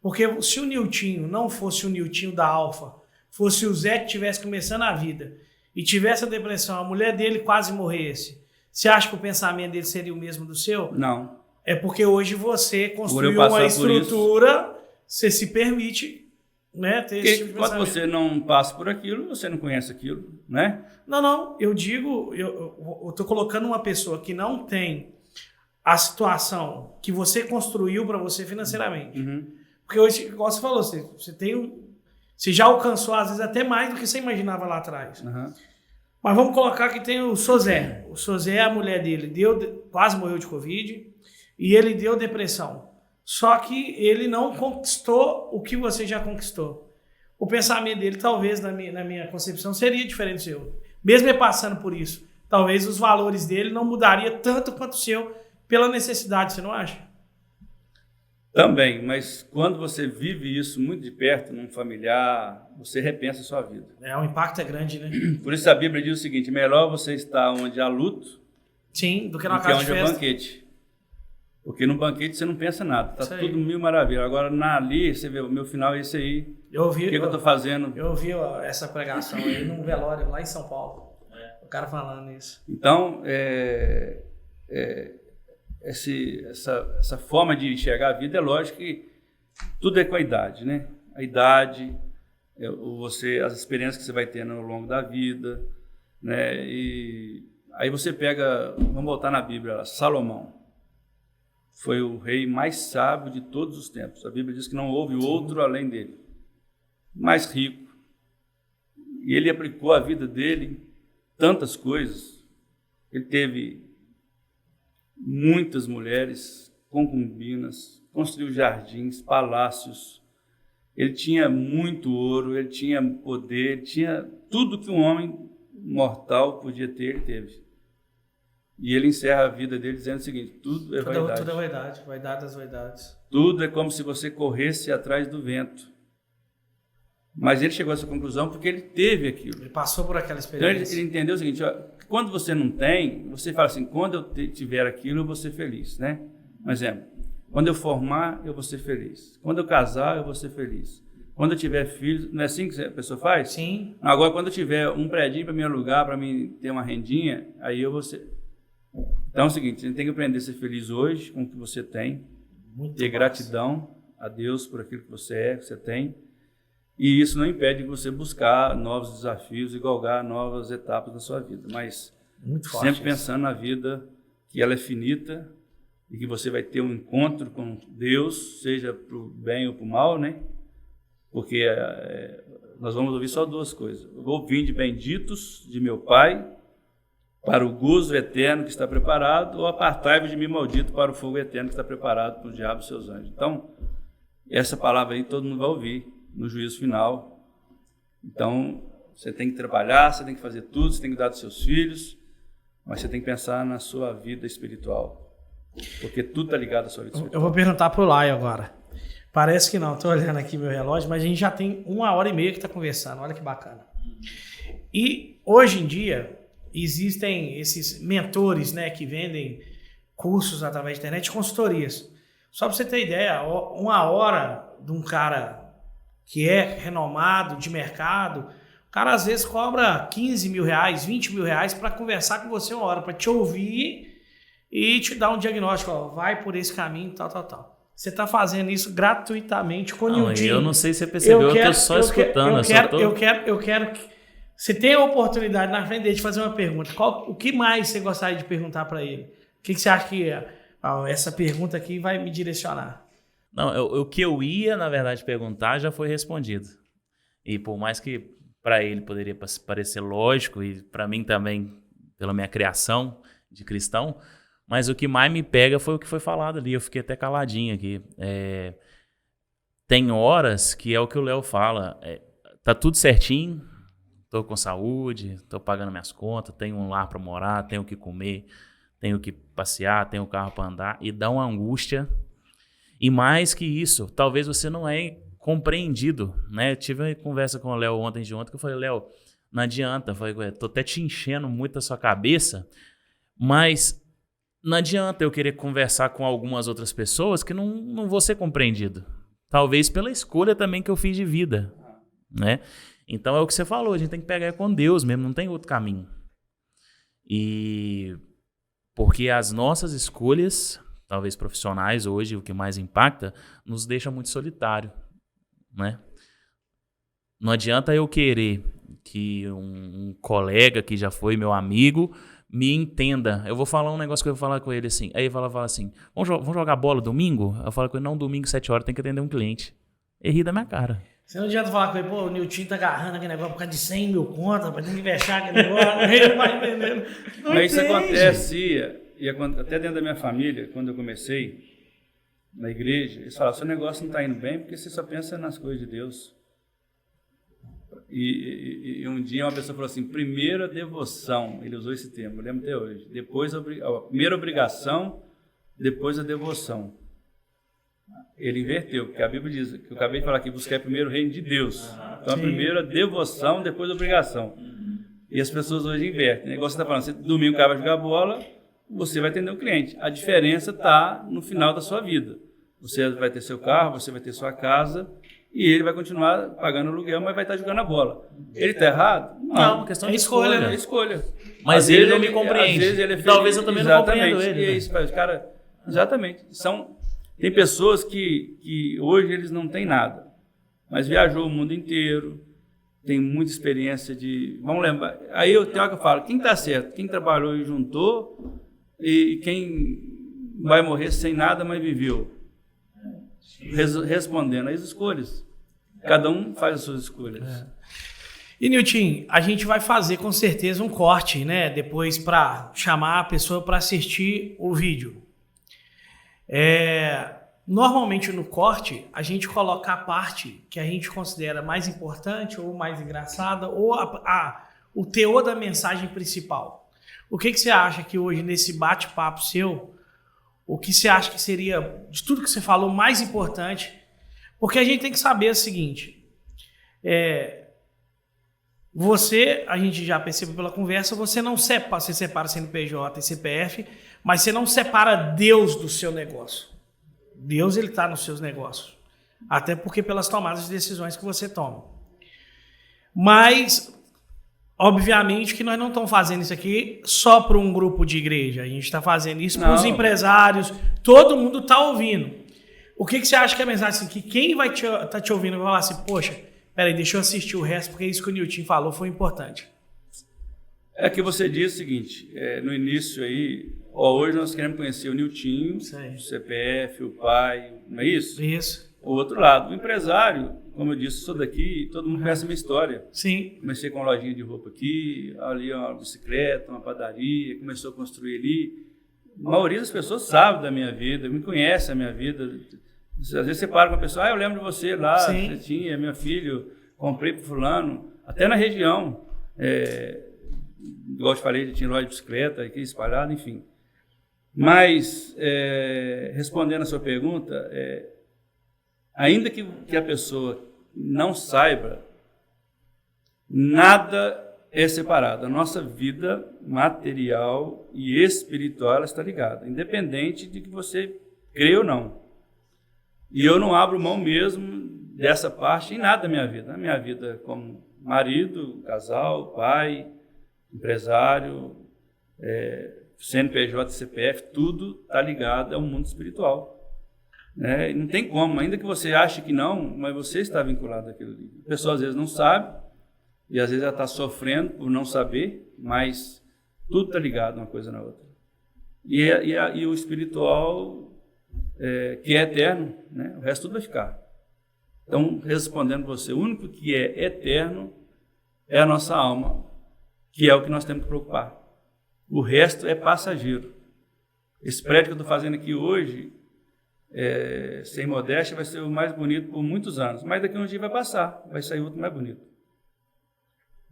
Porque se o Niltinho não fosse o Niltinho da Alfa, fosse o Zé que estivesse começando a vida e tivesse a depressão, a mulher dele quase morresse, você acha que o pensamento dele seria o mesmo do seu? Não. É porque hoje você construiu uma estrutura, você se permite... Né, ter esse tipo de quando você não passa por aquilo, você não conhece aquilo, né? Não, eu digo, eu tô colocando uma pessoa que não tem a situação que você construiu para você financeiramente. Porque hoje, igual você falou, você já alcançou às vezes até mais do que você imaginava lá atrás. Mas vamos colocar que tem o Sozé. O Sozé, a mulher dele, quase morreu de Covid e ele deu depressão. Só que ele não conquistou o que você já conquistou. O pensamento dele, talvez, na minha concepção, seria diferente do seu. Mesmo ele passando por isso, talvez os valores dele não mudariam tanto quanto o seu pela necessidade, você não acha? Também, mas quando você vive isso muito de perto, num familiar, você repensa a sua vida. O impacto é grande, né? Por isso a Bíblia diz o seguinte, melhor você estar onde há luto, sim, do que na casa de festa. Onde há banquete. Porque no banquete você não pensa nada, tá tudo mil maravilha. Agora ali, você vê, o meu final é esse aí. O que eu tô fazendo? Eu ouvi essa pregação aí num velório lá em São Paulo. O cara falando isso. Então, essa forma de enxergar a vida é lógico que tudo é com a idade, né? A idade, as experiências que você vai tendo ao longo da vida, né? E aí você pega, vamos voltar na Bíblia, Salomão. Foi o rei mais sábio de todos os tempos. A Bíblia diz que não houve outro além dele. Mais rico. E ele aplicou a vida dele tantas coisas. Ele teve muitas mulheres, concubinas, construiu jardins, palácios. Ele tinha muito ouro, ele tinha poder, ele tinha tudo que um homem mortal podia ter, ele teve. E ele encerra a vida dele dizendo o seguinte, tudo é vaidade. Tudo é vaidade, vaidade das vaidades. Tudo é como se você corresse atrás do vento. Mas ele chegou a essa conclusão porque ele teve aquilo. Ele passou por aquela experiência. Então ele entendeu o seguinte, quando você não tem, você fala assim, quando eu tiver aquilo, eu vou ser feliz, né? Um exemplo, quando eu formar, eu vou ser feliz. Quando eu casar, eu vou ser feliz. Quando eu tiver filhos, não é assim que a pessoa faz? Sim. Agora, quando eu tiver um predinho para me alugar, para mim ter uma rendinha, aí eu vou ser... Então é o seguinte, você tem que aprender a ser feliz hoje com o que você tem, ter gratidão a Deus por aquilo que você tem, e isso não impede de você buscar novos desafios e galgar novas etapas da sua vida, mas sempre pensando na vida que ela é finita e que você vai ter um encontro com Deus, seja para o bem ou para o mal, né? Porque nós vamos ouvir só duas coisas. Eu vou vir de benditos de meu Pai, para o gozo eterno que está preparado, ou apartai-vos de mim, maldito, para o fogo eterno que está preparado para o diabo e seus anjos. Então, essa palavra aí todo mundo vai ouvir no juízo final. Então, você tem que trabalhar, você tem que fazer tudo, você tem que dar dos seus filhos, mas você tem que pensar na sua vida espiritual, porque tudo está ligado à sua vida espiritual. Eu vou perguntar para o Lai agora. Parece que não, estou olhando aqui meu relógio, mas a gente já tem 1h30 que está conversando, olha que bacana. E, hoje em dia... existem esses mentores, né, que vendem cursos através da internet, consultorias. Só para você ter ideia, uma hora de um cara que é renomado de mercado, o cara às vezes cobra 15 mil reais, 20 mil reais para conversar com você uma hora, para te ouvir e te dar um diagnóstico, ó, vai por esse caminho, tal. Você está fazendo isso gratuitamente com o Nilton. Eu não sei se você percebeu, eu estou só escutando. Eu quero que você tenha a oportunidade na frente dele de fazer uma pergunta. O que mais você gostaria de perguntar para ele? O que você acha que essa pergunta aqui vai me direcionar? Não, o que eu ia, na verdade, perguntar já foi respondido. E por mais que para ele poderia parecer lógico, e para mim também, pela minha criação de cristão, mas o que mais me pega foi o que foi falado ali. Eu fiquei até caladinho aqui. Tem horas que é o que o Léo fala. Tá tudo certinho, tô com saúde, tô pagando minhas contas, tenho um lar para morar, tenho o que comer, tenho que passear, tenho um carro para andar. E dá uma angústia. E mais que isso, talvez você não é compreendido, né? Eu tive uma conversa com o Léo ontem que eu falei, Léo, não adianta. Eu falei, tô até te enchendo muito a sua cabeça, mas não adianta eu querer conversar com algumas outras pessoas que não vou ser compreendido. Talvez pela escolha também que eu fiz de vida, né? Então é o que você falou, a gente tem que pegar com Deus mesmo, não tem outro caminho. E porque as nossas escolhas, talvez profissionais hoje, o que mais impacta, nos deixa muito solitário, né? Não adianta eu querer que um colega que já foi meu amigo me entenda. Eu vou falar um negócio que eu vou falar com ele assim. Aí ele fala assim, vamos jogar bola domingo? Eu falo com ele, não, domingo, 7 horas, tem que atender um cliente. Ele ri da minha cara. Você não adianta falar com ele, pô, o Nilton tá agarrando aquele negócio por causa de 100 mil contas, pra ter que investir aquele negócio, ele não vai entendendo. Mas isso acontecia, e até dentro da minha família, quando eu comecei na igreja, eles falavam, seu negócio não está indo bem porque você só pensa nas coisas de Deus. E um dia uma pessoa falou assim, primeiro a devoção, ele usou esse termo, eu lembro até hoje, depois a primeira obrigação, depois a devoção. Ele inverteu, porque a Bíblia diz, que eu acabei de falar aqui, buscar primeiro o reino de Deus. Então a primeira devoção, depois a obrigação. E as pessoas hoje invertem. O negócio está falando, se domingo o cara vai jogar bola, você vai atender o cliente. A diferença está no final da sua vida. Você vai ter seu carro, você vai ter sua casa, e ele vai continuar pagando aluguel, mas vai estar jogando a bola. Ele está errado? Não, uma questão de escolha. É escolha. Mas ele não me compreende. Às vezes ele é feliz. Talvez eu também não compreendo ele. E é isso, os caras, exatamente. Tem pessoas que hoje eles não têm nada, mas viajou o mundo inteiro, tem muita experiência de... Vamos lembrar, aí eu tenho que eu falo, quem está certo? Quem trabalhou e juntou, e quem vai morrer sem nada, mas viveu. Respondendo às escolhas. Cada um faz as suas escolhas. E, Nilton, a gente vai fazer com certeza um corte, né? Depois para chamar a pessoa para assistir o vídeo. Normalmente no corte a gente coloca a parte que a gente considera mais importante ou mais engraçada ou o teor da mensagem principal. O que você acha que hoje nesse bate-papo seu, o que você acha que seria de tudo que você falou mais importante? Porque a gente tem que saber o seguinte, a gente já percebeu pela conversa, você separa CNPJ e CPF, mas você não separa Deus do seu negócio. Deus, ele está nos seus negócios. Até porque pelas tomadas de decisões que você toma. Mas, obviamente que nós não estamos fazendo isso aqui só para um grupo de igreja. A gente está fazendo isso para os empresários. Todo mundo está ouvindo. O que você acha que é a mensagem assim, que quem vai estar te ouvindo vai falar assim, poxa, peraí, deixa eu assistir o resto, porque isso que o Nilton falou foi importante. É que você disse o seguinte, no início aí, hoje nós queremos conhecer o Nilton, o CPF, o pai, não é isso? Isso. O outro lado, o empresário, como eu disse, sou daqui, todo mundo conhece a minha história. Sim. Comecei com uma lojinha de roupa aqui, ali uma bicicleta, uma padaria, começou a construir ali. A maioria das pessoas sabe da minha vida, me conhece a minha vida. Às vezes você para com a pessoa, eu lembro de você lá, você tinha, meu filho, comprei para fulano, até na região, igual eu te falei, tinha loja de bicicleta aqui espalhada, enfim. Mas, respondendo a sua pergunta, ainda que a pessoa não saiba, nada é separado. A nossa vida material e espiritual ela está ligada, independente de que você crê ou não. E eu não abro mão mesmo dessa parte em nada da minha vida. Na minha vida como marido, casal, pai, empresário, CNPJ, CPF, tudo está ligado ao mundo espiritual. E não tem como, ainda que você ache que não, mas você está vinculado àquilo ali. A pessoa às vezes não sabe, e às vezes ela está sofrendo por não saber, mas tudo está ligado uma coisa na outra. E o espiritual, que é eterno, o resto tudo vai ficar. Então, respondendo você, o único que é eterno é a nossa alma, que é o que nós temos que preocupar. O resto é passageiro. Esse prédio que eu estou fazendo aqui hoje, sem modéstia, vai ser o mais bonito por muitos anos. Mas daqui a um dia vai passar, vai sair outro mais bonito.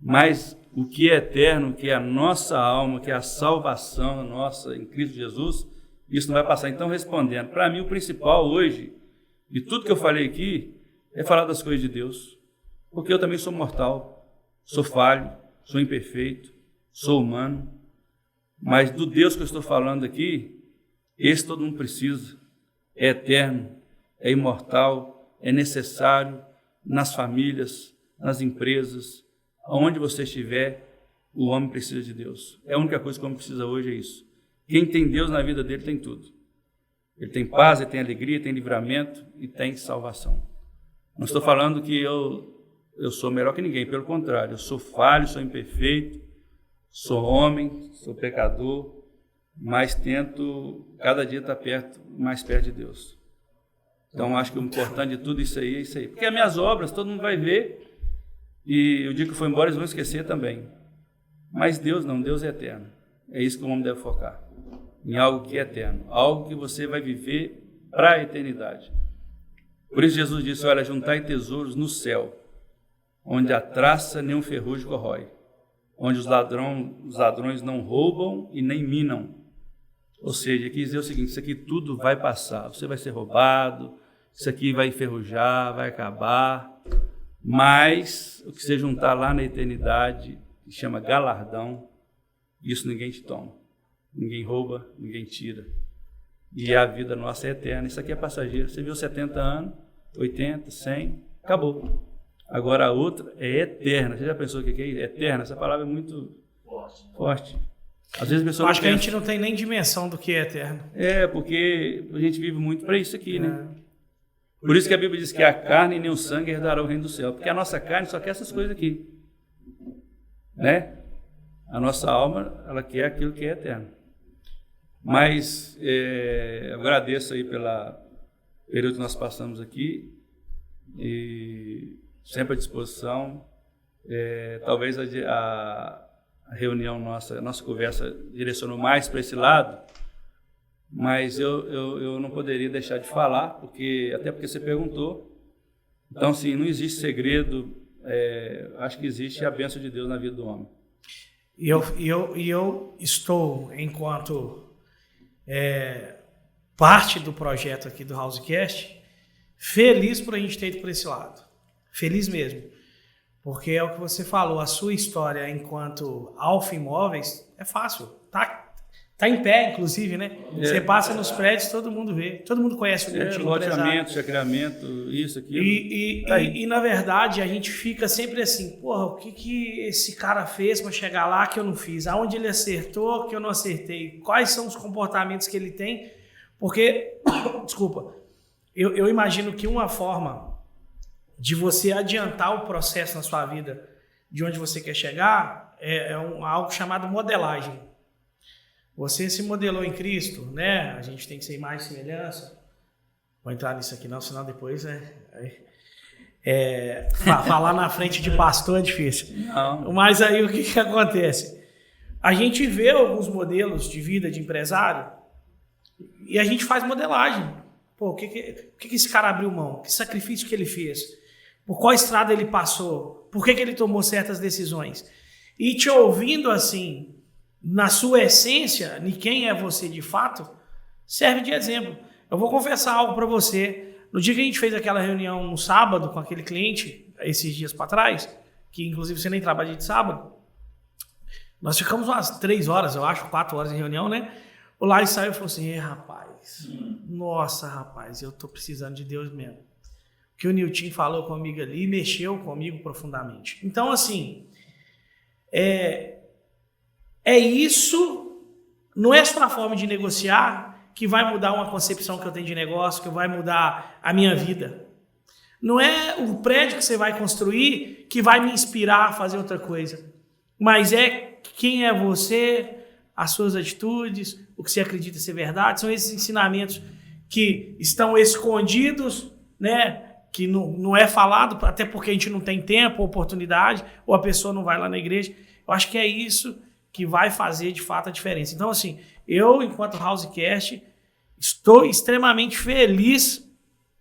Mas o que é eterno, que é a nossa alma, que é a salvação nossa em Cristo Jesus, isso não vai passar. Então, respondendo, para mim o principal hoje, de tudo que eu falei aqui, é falar das coisas de Deus. Porque eu também sou mortal, sou falho, sou imperfeito, sou humano. Mas do Deus que eu estou falando aqui, esse todo mundo precisa. É eterno, é imortal, é necessário nas famílias, nas empresas, aonde você estiver, o homem precisa de Deus. É a única coisa que o homem precisa hoje, é isso. Quem tem Deus na vida dele tem tudo. Ele tem paz, ele tem alegria, tem livramento e tem salvação. Não estou falando que eu sou melhor que ninguém, pelo contrário, eu sou falho, sou imperfeito, sou homem, sou pecador, mas tento cada dia estar mais perto de Deus. Então, acho que o importante de tudo isso aí é isso aí. Porque as minhas obras, todo mundo vai ver, e o dia que eu for embora, eles vão esquecer também. Mas Deus não, Deus é eterno. É isso que o homem deve focar, em algo que é eterno, algo que você vai viver para a eternidade. Por isso Jesus disse, olha, juntai tesouros no céu, onde a traça nem o ferrugem corrói, onde os ladrões não roubam e nem minam. Ou seja, quer dizer o seguinte, isso aqui tudo vai passar, você vai ser roubado, isso aqui vai enferrujar, vai acabar, mas o que você juntar lá na eternidade, que chama galardão, isso ninguém te toma, ninguém rouba, ninguém tira. E a vida nossa é eterna, isso aqui é passageiro, você viu 70 anos, 80, 100, acabou. Agora a outra é eterna. Você já pensou o que é eterna? Essa palavra é muito forte. Às vezes a pessoa acho que a gente não tem nem dimensão do que é eterno. Porque a gente vive muito para isso aqui, né? Por isso que a Bíblia diz que a carne e nem o sangue herdarão o reino do céu. Porque a nossa carne só quer essas coisas aqui. A nossa alma, ela quer aquilo que é eterno. Mas eu agradeço aí pelo período que nós passamos aqui. E sempre à disposição. Talvez a reunião nossa, a nossa conversa direcionou mais para esse lado, mas eu não poderia deixar de falar, até porque você perguntou. Então, assim, não existe segredo, acho que existe a bênção de Deus na vida do homem. E eu estou, enquanto parte do projeto aqui do Housecast, feliz por a gente ter ido por esse lado. Feliz mesmo. Porque é o que você falou, a sua história enquanto Alfa Imóveis é fácil. Tá em pé, inclusive, né? Você passa nos prédios, todo mundo vê. Todo mundo conhece o contigo. Loteamento, chacreamento, isso, aquilo. E, na verdade, a gente fica sempre assim, porra, o que esse cara fez para chegar lá que eu não fiz? Aonde ele acertou que eu não acertei? Quais são os comportamentos que ele tem? Porque, desculpa, eu imagino que uma forma de você adiantar o processo na sua vida de onde você quer chegar algo chamado modelagem. Você se modelou em Cristo, né? A gente tem que ser imagem e semelhança. Vou entrar nisso aqui não, senão depois, né? Falar na frente de pastor é difícil. Não. Mas aí o que acontece? A gente vê alguns modelos de vida de empresário e a gente faz modelagem. Pô, o que esse cara abriu mão? Que sacrifício que ele fez? Por qual estrada ele passou? Por que ele tomou certas decisões? E te ouvindo assim, na sua essência, de quem é você de fato, serve de exemplo. Eu vou confessar algo para você. No dia que a gente fez aquela reunião no sábado com aquele cliente, esses dias para trás, que inclusive você nem trabalha de sábado, nós ficamos umas 3 horas, eu acho, 4 horas em reunião, né? O Lai saiu e falou assim, rapaz, nossa, rapaz, eu tô precisando de Deus mesmo. O que o Nilton falou comigo ali mexeu comigo profundamente. Então, assim, é isso, não é só a forma de negociar que vai mudar uma concepção que eu tenho de negócio, que vai mudar a minha vida. Não é o prédio que você vai construir que vai me inspirar a fazer outra coisa, mas é quem é você, as suas atitudes, o que você acredita ser verdade, são esses ensinamentos que estão escondidos, né? Que não é falado, até porque a gente não tem tempo, oportunidade, ou a pessoa não vai lá na igreja. Eu acho que é isso que vai fazer, de fato, a diferença. Então, assim, eu, enquanto Housecast, estou extremamente feliz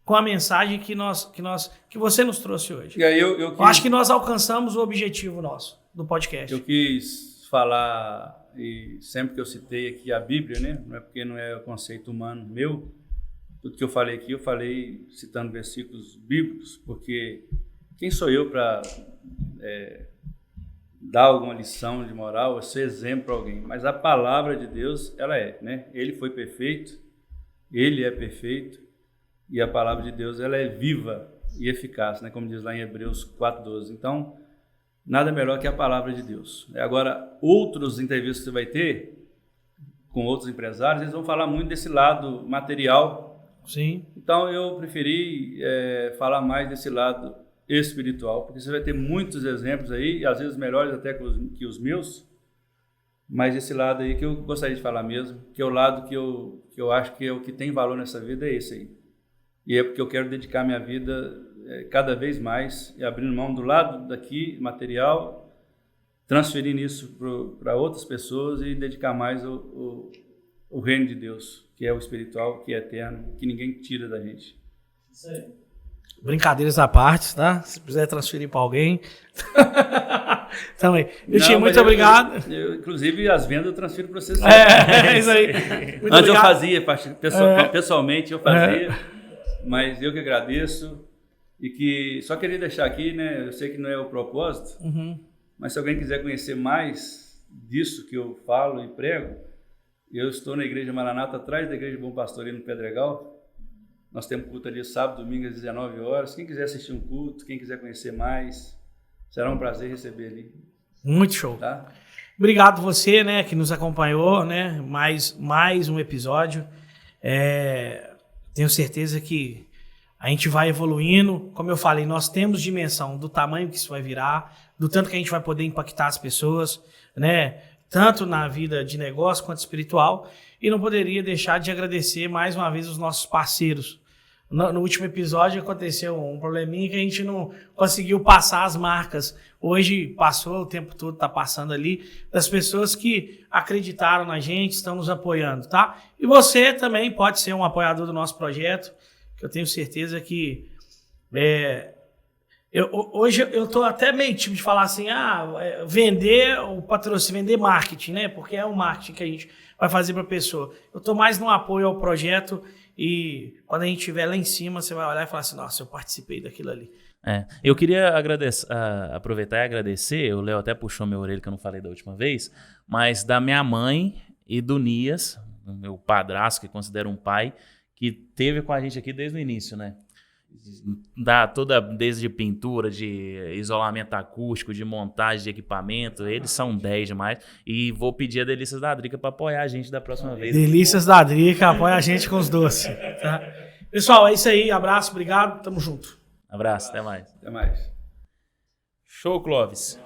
com a mensagem que você nos trouxe hoje. E aí eu acho que nós alcançamos o objetivo nosso do podcast. Eu quis falar, e sempre que eu citei aqui a Bíblia, né? Não é porque não é o conceito humano meu, tudo que eu falei aqui, eu falei citando versículos bíblicos, porque quem sou eu para dar alguma lição de moral, ou ser exemplo para alguém? Mas a palavra de Deus, ela é, né? Ele foi perfeito, ele é perfeito, e a palavra de Deus, ela é viva e eficaz, né? Como diz lá em Hebreus 4:12. Então, nada melhor que a palavra de Deus. Agora, outros entrevistas que você vai ter com outros empresários, eles vão falar muito desse lado material. Sim. Então eu preferi falar mais desse lado espiritual, porque você vai ter muitos exemplos aí, às vezes melhores até que os meus, mas esse lado aí que eu gostaria de falar mesmo, que é o lado que eu acho que é o que tem valor nessa vida, é esse aí. E é porque eu quero dedicar minha vida cada vez mais, e abrindo mão do lado daqui, material, transferindo isso para outras pessoas e dedicar mais o reino de Deus, que é o espiritual, que é eterno, que ninguém tira da gente. Isso aí. Brincadeiras à parte, tá? Se quiser transferir para alguém. Também. Muito obrigado. Inclusive, as vendas eu transfiro para vocês. É isso aí. Muito Antes obrigado. eu fazia, pessoalmente eu fazia, mas eu que agradeço. E que só queria deixar aqui, né? Eu sei que não é o propósito, mas se alguém quiser conhecer mais disso que eu falo e prego, eu estou na Igreja Maranata, atrás da Igreja Bom Pastor, ali no Pedregal. Nós temos culto ali sábado, domingo, às 19 horas. Quem quiser assistir um culto, quem quiser conhecer mais, será um prazer receber ali. Muito show. Tá? Obrigado você, né, que nos acompanhou, né? Mais um episódio. Tenho certeza que a gente vai evoluindo. Como eu falei, nós temos dimensão do tamanho que isso vai virar, do tanto que a gente vai poder impactar as pessoas, né? Tanto na vida de negócio quanto espiritual. E não poderia deixar de agradecer mais uma vez os nossos parceiros. No último episódio aconteceu um probleminha que a gente não conseguiu passar as marcas. Hoje passou, o tempo todo está passando ali, das pessoas que acreditaram na gente, estão nos apoiando, tá? E você também pode ser um apoiador do nosso projeto, que eu tenho certeza que... hoje eu estou até meio tipo de falar assim, vender o patrocínio, vender marketing, né? Porque é o marketing que a gente vai fazer para a pessoa. Eu estou mais no apoio ao projeto e quando a gente estiver lá em cima, você vai olhar e falar assim, nossa, eu participei daquilo ali. Eu queria aproveitar e agradecer, o Léo até puxou minha orelha que eu não falei da última vez, mas da minha mãe e do Nias, meu padrasto, que considero um pai, que esteve com a gente aqui desde o início, né? Desde pintura, de isolamento acústico, de montagem de equipamento, eles são 10 demais. E vou pedir a Delícias da Drica para apoiar a gente da próxima vez. Delícias da Drica, apoia a gente com os doces. Tá? Pessoal, é isso aí. Abraço, obrigado, tamo junto. Abraço, até mais. Até mais. Show, Clóvis.